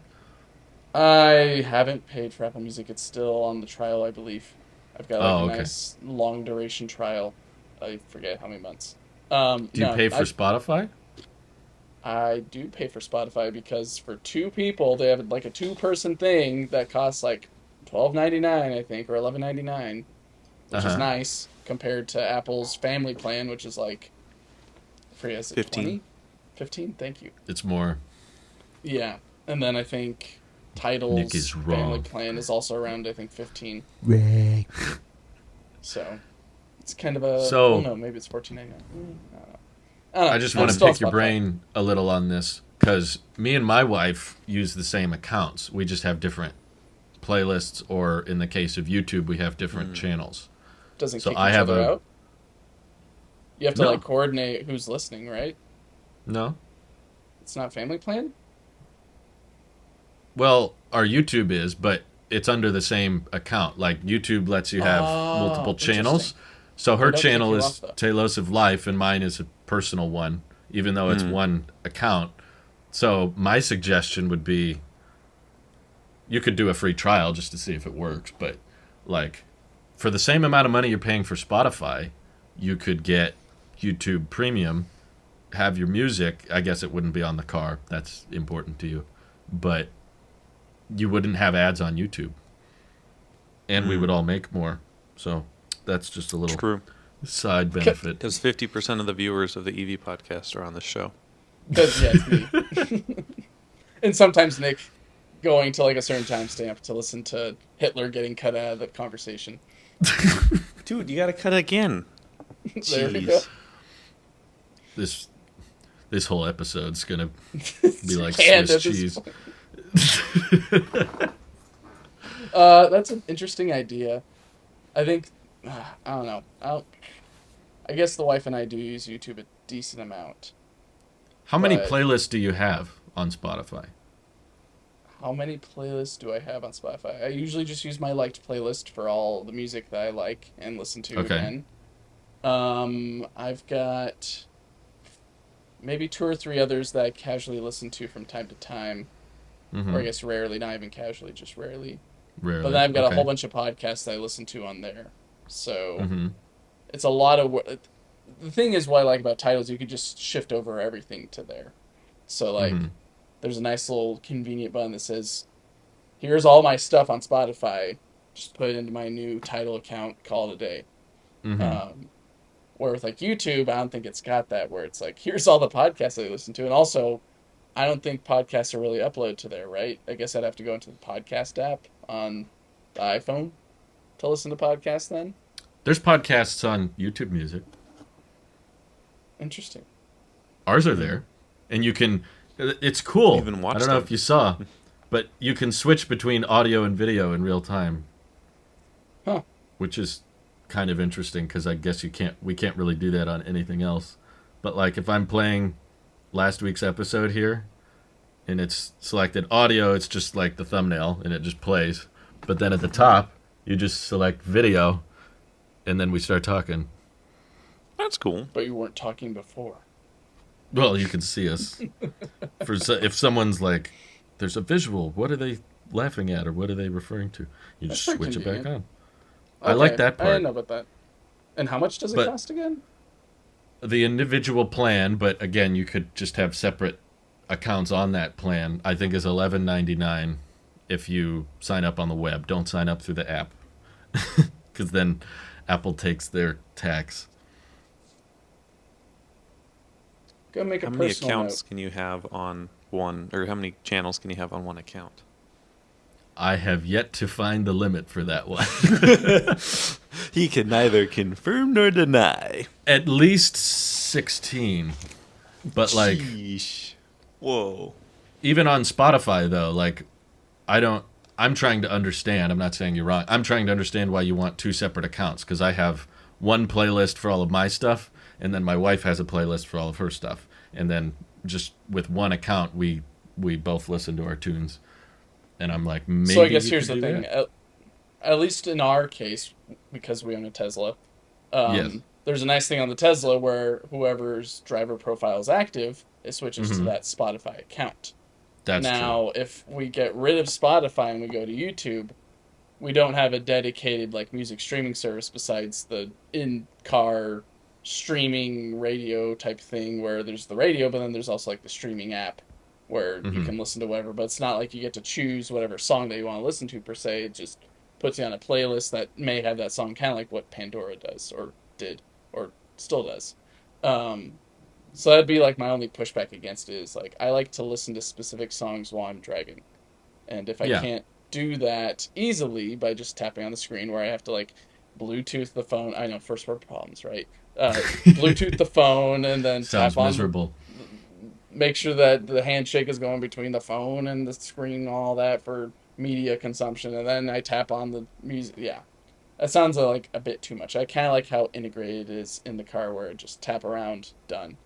I haven't paid for Apple Music. It's still on the trial, I believe. I've got Oh, a okay. nice long duration trial. I forget how many months. Do you pay for Spotify? I do pay for Spotify because for two people, they have like a two-person thing that costs like $12.99, I think, or $11.99, which is Uh-huh. nice compared to Apple's family plan, which is like, I forget, is it 15. 20? 15? Thank you. It's more. Yeah, and then I think Tidal's Nick is family wrong. plan is also around, I think, 15. Ray. So it's kind of a. So- oh no, maybe it's $14.99. I don't know. I just I'm want to still pick your Spotify. brain a little on this because me and my wife use the same accounts. We just have different playlists, or in the case of YouTube, we have different channels. Doesn't So kick I each have other a- out. You have to No. like coordinate who's listening, right? No? It's not family plan. Well, our YouTube is, but it's under the same account. Like YouTube lets you have Oh, multiple channels. interesting. So her That'll kick channel you is off, though. Talos of Life, and mine is a personal one, even though it's one account. So my suggestion would be, you could do a free trial just to see if it works. But like, for the same amount of money you're paying for Spotify, you could get YouTube Premium, have your music. I guess it wouldn't be on the car. That's important to you, but you wouldn't have ads on YouTube, and we would all make more. So that's just a little True. side benefit. Because 50% of the viewers of the EV podcast are on this show. Because yeah, it's me. And sometimes Nick going to like a certain timestamp to listen to Hitler getting cut out of the conversation. Dude, you got to cut it again. There we go. Jeez. This whole episode's gonna be like Canned Swiss at this cheese. That's an interesting idea. I think, I don't know. I guess the wife and I do use YouTube a decent amount. How many But- playlists do you have on Spotify? How many playlists do I have on Spotify? I usually just use my liked playlist for all the music that I like and listen to Okay. again. I've got maybe 2 or 3 others that I casually listen to from time to time. Or I guess rarely, not even casually, just rarely. Rarely. But then I've got Okay. a whole bunch of podcasts that I listen to on there. So Mhm. it's a lot of the thing is what I like about titles, you could just shift over everything to there. So like there's a nice little convenient button that says, here's all my stuff on Spotify. Just put it into my new title account, call it a day. Where with like YouTube, I don't think it's got that where it's like, here's all the podcasts I listen to. And also, I don't think podcasts are really uploaded to there, right? I guess I'd have to go into the podcast app on the iPhone to listen to podcasts then. There's podcasts on YouTube Music. Interesting. Ours are there, and you can. It's cool. Even watch I don't know them. if you saw, but you can switch between audio and video in real time. Huh. Which is kind of interesting because I guess we can't really do that on anything else. But like if I'm playing last week's episode here, and it's selected audio, it's just like the thumbnail and it just plays. But then at the top, you just select video, and then we start talking. That's cool. But you weren't talking before. Well, you can see us. If someone's like, "There's a visual," what are they laughing at, or what are they referring to? You That's just pretty switch it back convenient. on. I like Okay, that I part. didn't know about that. And how much does it But- cost again? The individual plan, but again, you could just have separate accounts on that plan. I think is $11.99 if you sign up on the web. Don't sign up through the app, because then Apple takes their tax. Go make a How many personal accounts note. can you have on one, or how many channels can you have on one account? I have yet to find the limit for that one. He can neither confirm nor deny. At least 16. But like Sheesh. Whoa. even on Spotify though, like I'm trying to understand, I'm not saying you're wrong. I'm trying to understand why you want 2 separate accounts, because I have one playlist for all of my stuff, and then my wife has a playlist for all of her stuff. And then just with one account we both listen to our tunes. And I'm like, maybe So I guess we here's could the do thing. that. At least in our case, because we own a Tesla, Yes. there's a nice thing on the Tesla where whoever's driver profile is active, it switches to that Spotify account. That's Now, if we get rid of Spotify and we go to YouTube, we don't have a dedicated like music streaming service besides the in-car streaming radio type thing where there's the radio, but then there's also like the streaming app where you can listen to whatever. But it's not like you get to choose whatever song that you want to listen to per se. It just puts you on a playlist that may have that song, kind of like what Pandora does or did or still does. So that'd be like my only pushback against it is like I like to listen to specific songs while I'm driving. And if I Yeah. can't do that easily by just tapping on the screen where I have to like Bluetooth the phone, I know first world problems, right? Bluetooth the phone and then Sounds tap on, miserable. make sure that the handshake is going between the phone and the screen and all that for media consumption, and then I tap on the music. Yeah, that sounds like a bit too much. I kind of like how integrated it is in the car where it just tap around, done.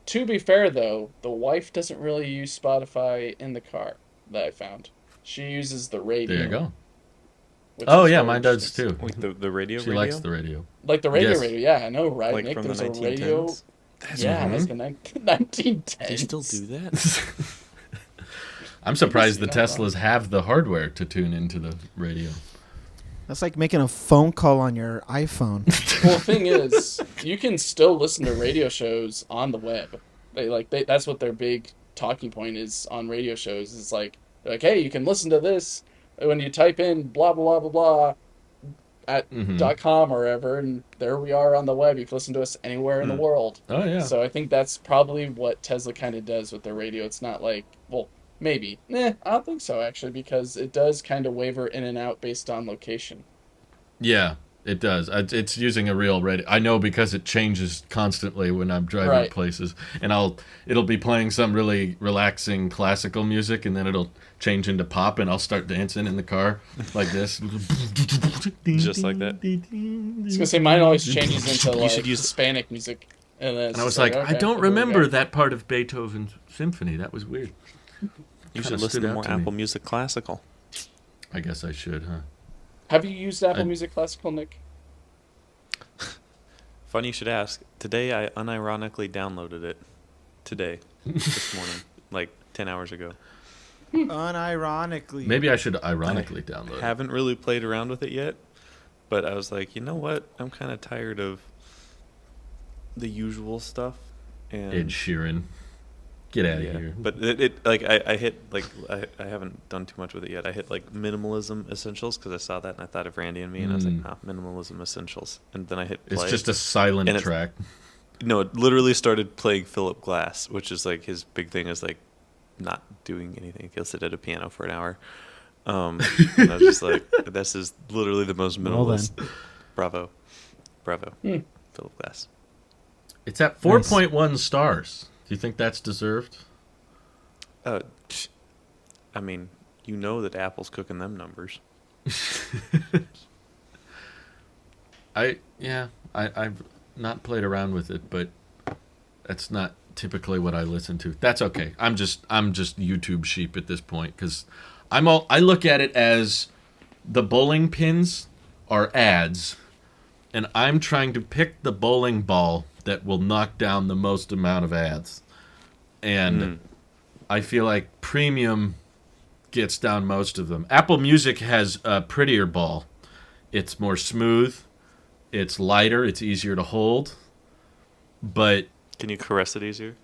To be fair, though, the wife doesn't really use Spotify in the car that I found. She uses the radio. There you go. which Oh is yeah, very mine does interesting. too. Like the radio She radio? likes the radio. Like the radio Yes. radio, yeah, I know, right, Like Nick? from the There's a radio. 1910s? Yeah, like the 1910s. They still do that? I'm surprised the Maybe it's not Teslas have the hardware to tune into the radio. That's like making a phone call on your iPhone. Well, the thing is, you can still listen to radio shows on the web. That's what their big talking point is on radio shows. Is like, they're like, hey, you can listen to this when you type in blah blah blah blah blah at .com or wherever, and there we are on the web. You can listen to us anywhere in the world. Oh yeah. So I think that's probably what Tesla kind of does with their radio. It's not like, well, maybe. I don't think so, actually, because it does kind of waver in and out based on location. Yeah. It does. It's using a real radio. I know because it changes constantly when I'm driving Right. places, and it'll be playing some really relaxing classical music, and then it'll change into pop, and I'll start dancing in the car like this, Just like that. I was gonna say mine always changes into like should use- Hispanic music, and then it's And I was just like, okay, I don't here we remember go. that part of Beethoven's symphony. That was weird. You Kinda should listen stood to out more to me. Apple Music Classical. I guess I should, huh? Have you used Apple I- Music Classical, Nick? Funny you should ask. Today I unironically downloaded it. Today. This morning. Like 10 hours ago. Unironically. Maybe I should ironically download it. Haven't really played around with it yet. But I was like, you know what? I'm kind of tired of the usual stuff. And Ed Sheeran. Get out of yeah, here. but it like I hit like I haven't done too much with it yet. I hit like minimalism essentials because I saw that and I thought of Randy and me and I was like, nah, minimalism essentials. And then I hit play. It's just a silent And it's- track. No, it literally started playing Philip Glass, which is like his big thing is like not doing anything. He'll sit at a piano for an hour. And I was just like, this is literally the most Well then. minimalist. Bravo, Philip Glass. It's at 4.1 stars. Do you think that's deserved? I mean, you know that Apple's cooking them numbers. I've not played around with it, but that's not typically what I listen to. That's okay. I'm just YouTube sheep at this point because I look at it as the bowling pins are ads, and I'm trying to pick the bowling ball that will knock down the most amount of ads. And I feel like Premium gets down most of them. Apple Music has a prettier ball. It's more smooth. It's lighter. It's easier to hold. But Can you caress it easier?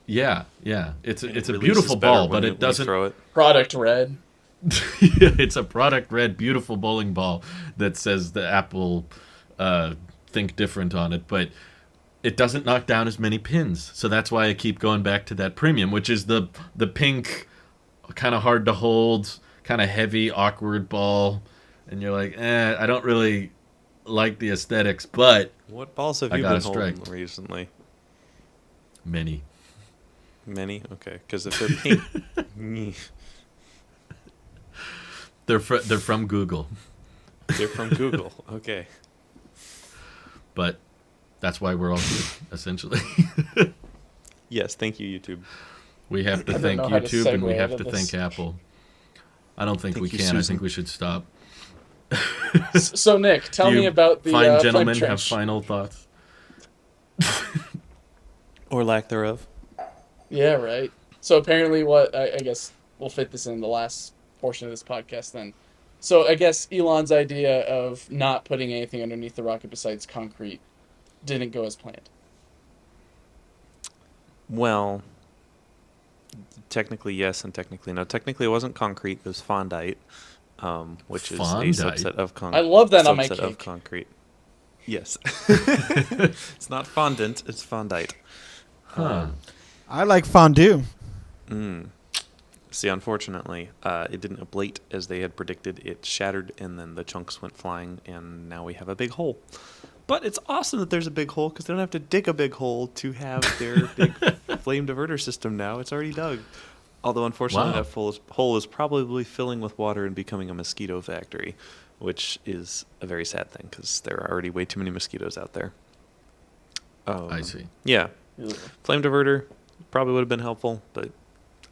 yeah. It's a releases beautiful better ball, when but you- it when you doesn't. throw it. Product Red. It's a product red, beautiful bowling ball that says the Apple think different on it, but it doesn't knock down as many pins. So that's why I keep going back to that Premium, which is the pink, kind of hard to hold, kind of heavy, awkward ball. And you're like, I don't really like the aesthetics, but What balls have I you got been a strike. holding recently? many. Many? Okay, because if they're pink, They're from Google, they're from Google. Okay. but that's why we're all good, essentially. Yes, thank you, YouTube. We have to don't thank know how to YouTube and we segue have out to of thank this. Apple. I don't think Thank we you, can. I Susan. think we should stop. So Nick, tell Do me you about the fine flame gentlemen have trench. final thoughts. Or lack thereof. Yeah, right. So apparently, what I guess we'll fit this in the last portion of this podcast then. So I guess Elon's idea of not putting anything underneath the rocket besides concrete didn't go as planned. Well, technically yes and technically no. Technically it wasn't concrete, it was fondite, which is a Fondite? subset of concrete. I love that on my subset of cake. concrete. Yes. It's not fondant, it's fondite. Huh. I like fondue. See, unfortunately, it didn't ablate as they had predicted. It shattered, and then the chunks went flying, and now we have a big hole. But it's awesome that there's a big hole because they don't have to dig a big hole to have their big flame diverter system now. It's already dug. Although, unfortunately, Wow. that hole is probably filling with water and becoming a mosquito factory, which is a very sad thing because there are already way too many mosquitoes out there. I see. Yeah, Ugh. flame diverter probably would have been helpful, but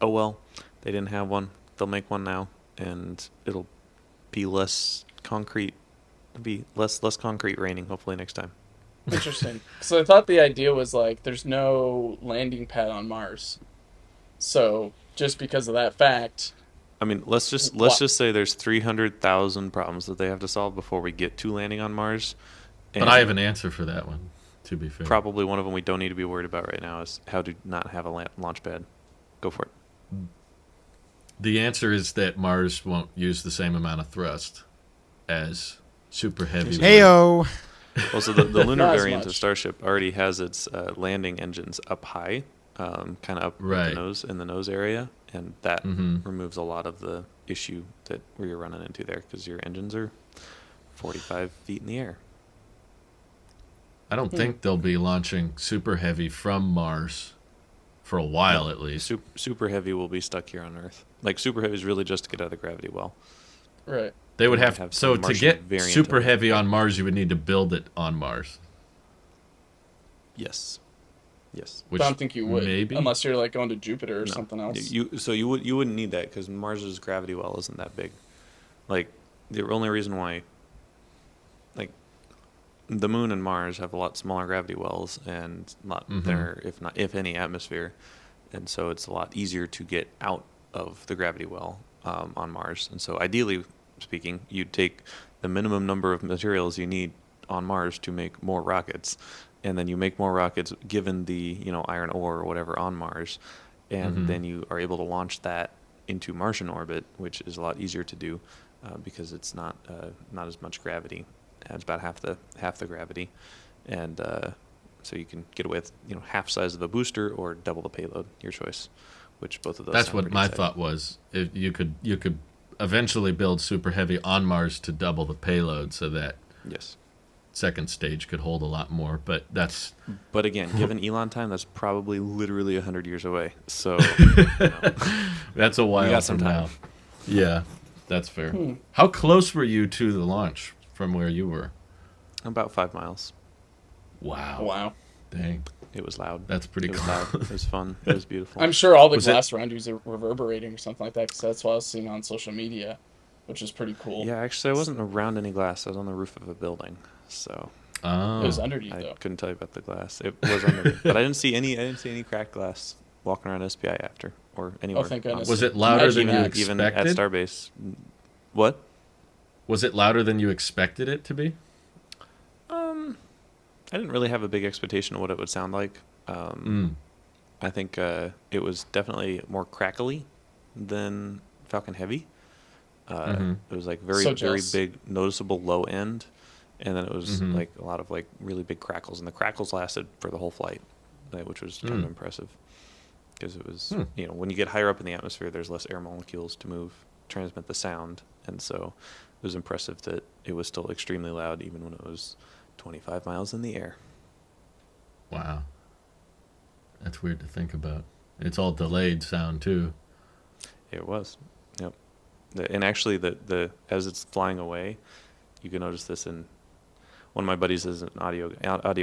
oh well. They didn't have one. They'll make one now, and it'll be less concrete. It'll be less concrete raining hopefully next time. Interesting. So I thought the idea was like there's no landing pad on Mars. So just because of that fact, I mean, let's just say there's 300,000 problems that they have to solve before we get to landing on Mars. But I have an answer for that one, to be fair. Probably one of them we don't need to be worried about right now is how to not have a launch pad. Go for it. The answer is that Mars won't use the same amount of thrust as super heavy. Heyo. Also, the lunar Not as variant of much. Starship already has its landing engines up high, kind of up at Right. the nose in the nose area, and that Mhm. removes a lot of the issue that we're running into there because your engines are 45 feet in the air. I don't think they'll be launching Super Heavy from Mars for a while at least. Super Heavy will be stuck here on Earth. Like Super Heavy is really just to get out of the gravity well. Right. They would They have have so some to Martian get variant Super of it. Heavy on Mars, you would need to build it on Mars, Yes. Yes. which But I don't think you would, maybe. unless you're like going to Jupiter or No. something else. You wouldn't need that because Mars's gravity well isn't that big. Like the only reason why, like, the Moon and Mars have a lot smaller gravity wells and not there, if any, atmosphere, and so it's a lot easier to get out of the gravity well on Mars. And so, ideally speaking, you'd take the minimum number of materials you need on Mars to make more rockets, and then you make more rockets given the iron ore or whatever on Mars, and then you are able to launch that into Martian orbit, which is a lot easier to do because it's not as much gravity. It's about half the gravity, and so you can get away with half size of a booster or double the payload, your choice. Which both of those. That's sound what pretty my exciting. thought was. If you could eventually build Super Heavy on Mars to double the payload, so that Yes, second stage could hold a lot more. But that's but again, given Elon time, that's probably literally 100 years away. So that's a while got some from time. now. Yeah, that's fair. How close were you to the launch from where you were? about 5 miles. Wow. Wow. Dang. It was loud. That's pretty It was cool. loud. It was fun. It was beautiful. I'm sure all the Was it- glass around you is reverberating or something like that, because that's what I was seeing on social media, which is pretty cool. Yeah, actually, I wasn't around any glass. I was on the roof of a building, so Oh. It was under you, I though. couldn't tell you about the glass. It was under me, but I didn't see any cracked glass walking around SPI after or anywhere. thank goodness. Was it louder than you even at expected? Starbase? What? Was it louder than you expected it to be? I didn't really have a big expectation of what it would sound like. I think it was definitely more crackly than Falcon Heavy. It was like very So very jealous. big, noticeable low end, and then it was like a lot of like really big crackles, and the crackles lasted for the whole flight, which was kind of impressive. Because it was, when you get higher up in the atmosphere, there's less air molecules to transmit the sound, and so it was impressive that it was still extremely loud even when it was 25 miles in the air. Wow. That's weird to think about. It's all delayed sound too. It was, yep. And actually, the as it's flying away, you can notice this in one of my buddies is an audio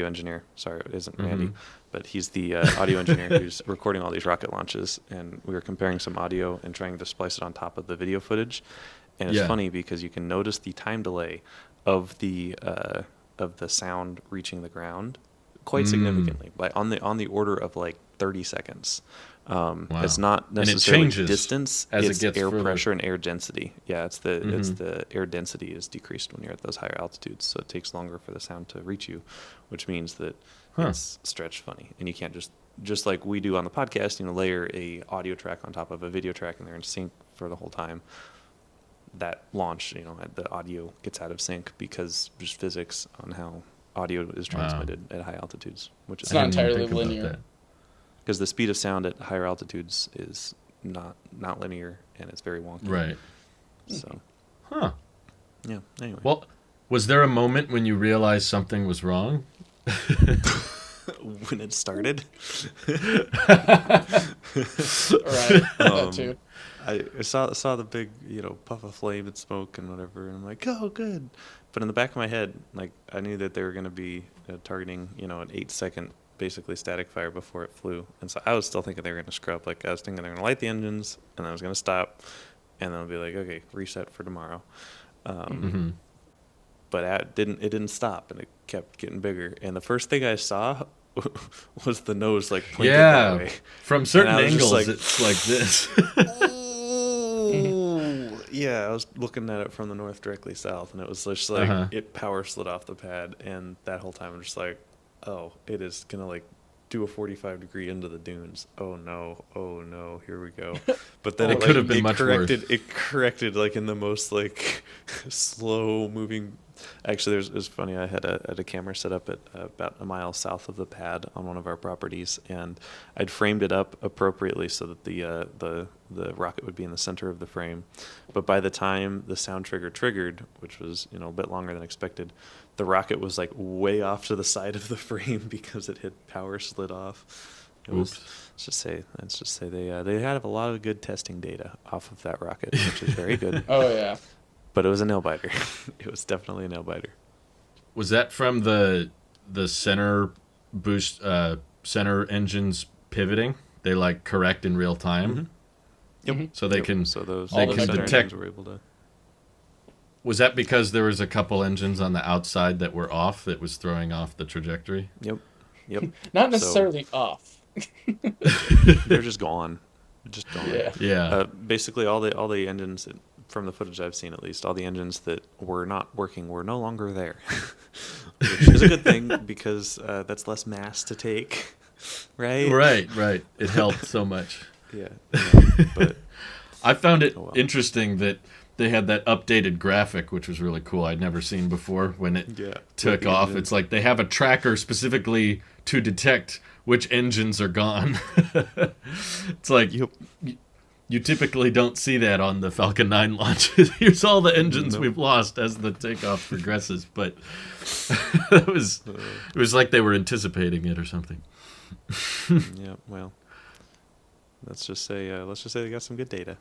engineer. Sorry, it isn't Randy, but he's the audio engineer who's recording all these rocket launches. And we were comparing some audio and trying to splice it on top of the video footage. And it's funny because you can notice the time delay of the sound reaching the ground quite significantly, like on the order of like 30 seconds. It's not And it necessarily changes distance, as it it's gets air further. pressure and air density. Yeah, it's the air density is decreased when you're at those higher altitudes, so it takes longer for the sound to reach you, which means that it's stretched funny, and you can't just like we do on the podcast, layer a audio track on top of a video track, and they're in sync for the whole time. That launch, the audio gets out of sync because just physics on how audio is transmitted at high altitudes, which is It's not I didn't even entirely think about linear. that. because the speed of sound at higher altitudes is not linear, and it's very wonky. Right. So, Huh. yeah. Anyway. Well, was there a moment when you realized something was wrong? when it started, Right. That too. I saw the big puff of flame and smoke and whatever, and I'm like, oh, good. But in the back of my head, like I knew that they were going to be targeting an 8-second basically static fire before it flew, and so I was still thinking they were going to scrub. Like I was thinking they were going to light the engines, and then I was going to stop, and then I'll be like, okay, reset for tomorrow. But it didn't stop, and it kept getting bigger. And the first thing I saw was the nose like pointed that way. From certain And I was just angles, like- it's like this. Yeah, I was looking at it from the north directly south, and it was just like it power slid off the pad, and that whole time I'm just like, oh, it is gonna like do a 45-degree into the dunes. Oh no, here we go. But then It could have been it much corrected, worse. It corrected like in the most like slow moving Actually, it was funny. I had a camera set up at about a mile south of the pad on one of our properties, and I'd framed it up appropriately so that the rocket would be in the center of the frame. But by the time the sound trigger triggered, which was a bit longer than expected, the rocket was like way off to the side of the frame because it had power slid off. Let's just say they have a lot of good testing data off of that rocket, which is very good. Oh yeah. But it was a nail biter. It was definitely a nail biter. Was that from the center boost center engines pivoting? They like correct in real time. Yep. Mm-hmm. So they can those they the can center detect. engines were able to. Was that because there was a couple engines on the outside that were off that was throwing off the trajectory? Yep. Not necessarily off. They're just gone. Just gone. Yeah. Yeah. Basically, all the engines from the footage I've seen, at least, all the engines that were not working were no longer there, which is a good thing because that's less mass to take, right? Right. It helped so much. Yeah. But I found it well. interesting that they had that updated graphic, which was really cool. I'd never seen before when it took Flipping off. engine. It's like they have a tracker specifically to detect which engines are gone. It's like you typically don't see that on the Falcon 9 launches. Here's all the engines we've lost as the takeoff progresses. But it was like they were anticipating it or something. Yeah. Well, let's just say they got some good data.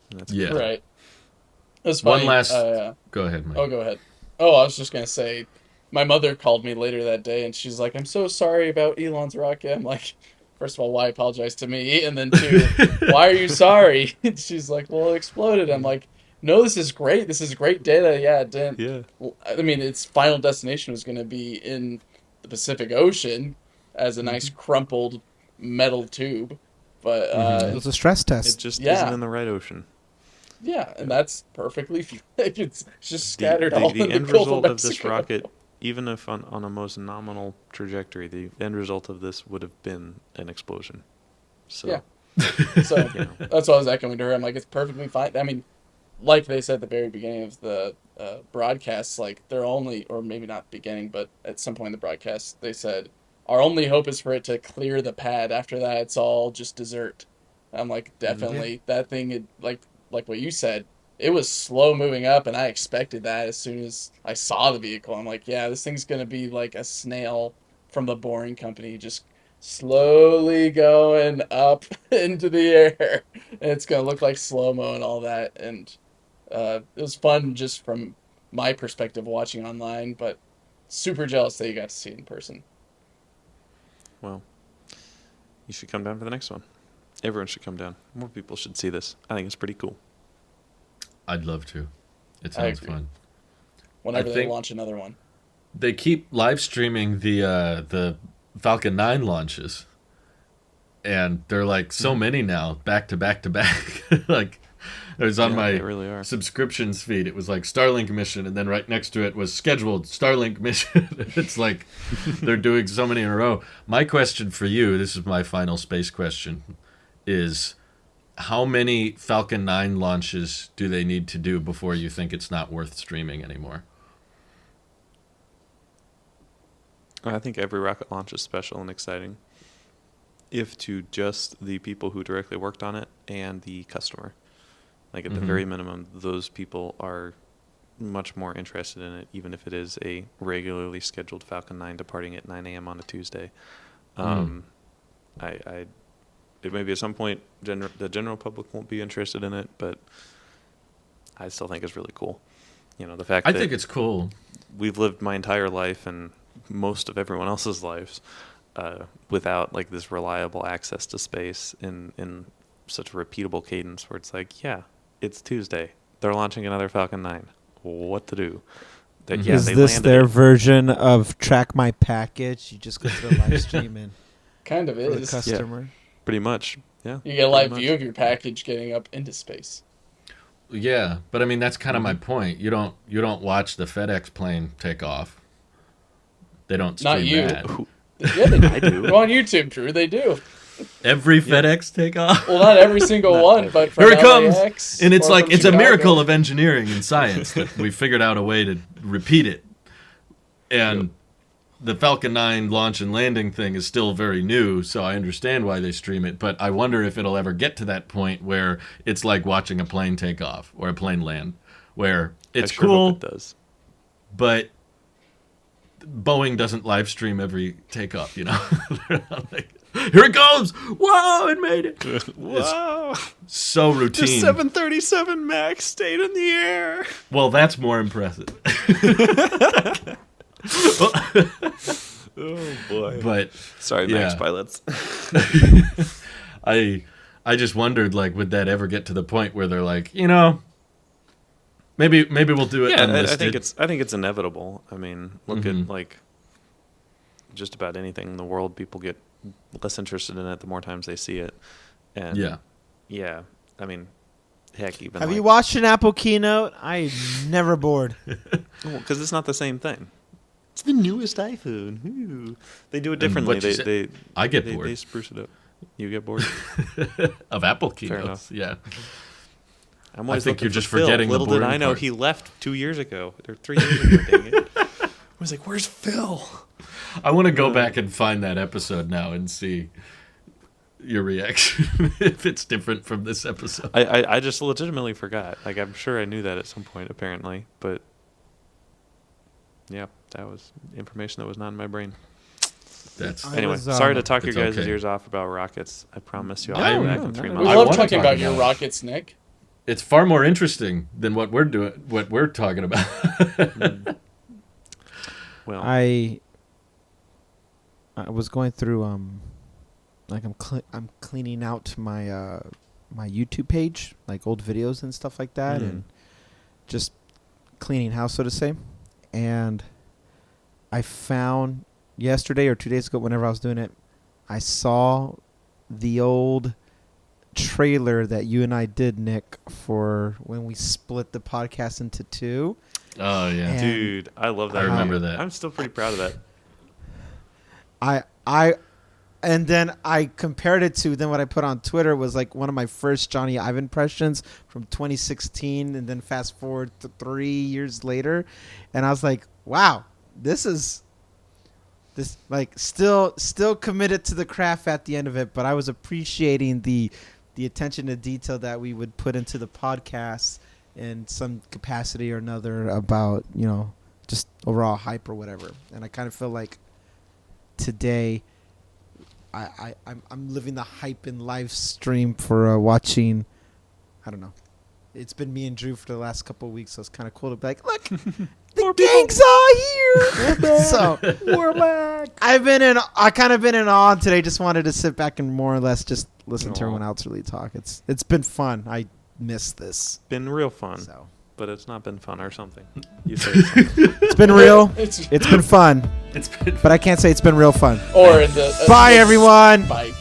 And that's Yeah. Right. It was funny. One last. Go ahead, Mike. Oh, go ahead. Oh, I was just gonna say, my mother called me later that day, and she's like, "I'm so sorry about Elon's rocket." I'm like, first of all, why apologize to me? And then two, why are you sorry? And she's like, well, it exploded. I'm like, no, this is great. This is great data. Yeah, it didn't. Yeah. I mean, its final destination was going to be in the Pacific Ocean as a nice crumpled metal tube. But It was a stress It test. just Yeah. isn't in the right ocean. yeah, and that's perfectly like it's just scattered all The in end the Gulf result of of this Mexico. rocket, even if on a most nominal trajectory, the end result of this would have been an explosion. So, Yeah. So you know. that's what I was echoing to her. I'm like, it's perfectly fine. I mean, like they said at the very beginning of the broadcast, like they're only, or maybe not beginning, but at some point in the broadcast, they said our only hope is for it to clear the pad. After that, it's all just dessert. I'm like, definitely that thing. Like what you said, it was slow moving up, and I expected that as soon as I saw the vehicle. I'm like, yeah, this thing's gonna be like a snail from the Boring Company, just slowly going up into the air. And it's gonna look like slow-mo and all that. And it was fun just from my perspective watching online, but super jealous that you got to see it in person. Well, you should come down for the next one. Everyone should come down. More people should see this. I think it's pretty cool. I'd love to. It I sounds agree. fun. Whenever they think- launch another one. They keep live streaming the Falcon 9 launches, and they're like so many now, back to back to back. Like it was on Yeah, my they really are. subscriptions feed. It was like Starlink mission, and then right next to it was scheduled Starlink mission. It's like they're doing so many in a row. My question for you, this is my final space question, is how many Falcon 9 launches do they need to do before you think it's not worth streaming anymore? I think every rocket launch is special and exciting. If to just the people who directly worked on it and the customer. Like at the very minimum, those people are much more interested in it, even if it is a regularly scheduled Falcon 9 departing at 9 a.m. on a Tuesday. It may be at some point the general public won't be interested in it, but I still think it's really cool. You know, the fact I that think it's cool. we've lived my entire life and most of everyone else's lives without like this reliable access to space in such a repeatable cadence where it's like, yeah, it's Tuesday. They're launching another Falcon 9. What to do? That, yeah, Is they this landed their it. version of track my package? You just go to the live stream and Kind of for the is. customer. Pretty much, yeah. You get a live pretty view much. of your package getting up into space. Yeah, but I mean that's kind of my point. You don't watch the FedEx plane take off. They don't stream Not you. that. Yeah, they do. I do. Go on YouTube, Drew. They do. Every FedEx takeoff. Well, not every single one, but from Here it comes, LAX and it's or like from it's a Chicago. miracle of engineering and science that we figured out a way to repeat it. And the Falcon 9 launch and landing thing is still very new, so I understand why they stream it. But I wonder if it'll ever get to that point where it's like watching a plane take off or a plane land, where it's I sure cool, hope it does. but Boeing doesn't live stream every takeoff, you know? They're not like, here it goes! Whoa, it made it! Wow. So The routine. 737 MAX stayed in the air. Well, that's more impressive. Oh boy. But Sorry, yeah. MAX pilots. I just wondered, like, would that ever get to the point where they're like, you know, maybe we'll do it Yeah, unlisted. I think it's inevitable. I mean, look Mhm. at like just about anything in the world, people get less interested in it the more times they see it. And yeah. I mean, heck, even Have you watched an Apple keynote? I'm never bored. because it's not the same thing. It's the newest iPhone. Ooh. They do it differently. what you said- They I get bored. They spruce it up. You get bored. Of Apple Fair keynotes. Yeah. I'm always think looking you're for just Phil. forgetting the Little did boring I know part. he left 2 years ago or 3 years ago. Dang it! I was like, "Where's Phil?" I want to go back and find that episode now and see your reaction if it's different from this episode. I just legitimately forgot. Like, I'm sure I knew that at some point, apparently, but yeah, that was information that was not in my brain. That's I Anyway, was, sorry to talk your it's guys' okay. ears off about rockets. I promise you, No, I'll be no, back in no, 3 no. We months. I love wanna talking talk about your about it. rockets, Nick. it's far more interesting than what we're doing. What we're talking about. Well, I was going through like I'm cleaning out my my YouTube page, like old videos and stuff like that, and just cleaning house, so to say. And I found yesterday or 2 days ago, whenever I was doing it, I saw the old trailer that you and I did, Nick, for when we split the podcast into two. Oh yeah. And dude, I love that. I remember video. that. I'm still pretty proud of that. And then I compared it to then what I put on Twitter was like one of my first Johnny Ive impressions from 2016, and then fast forward to 3 years later, and I was like, wow, this like still committed to the craft at the end of it, but I was appreciating the attention to detail that we would put into the podcast in some capacity or another about, you know, just overall hype or whatever. And I kind of feel like today I'm living the hype in live stream for watching. I don't know. It's been me and Drew for the last couple of weeks, so it's kind of cool to be like, look, the gang's all here. So we're back. I kind of been in awe today. Just wanted to sit back and more or less just listen to everyone else really talk. It's been fun. I miss this. Been real fun, So but it's not been fun or something. You say something. it's been real. It's It's been fun, It's been but I can't say it's been real fun. or in the Bye, everyone. Bye.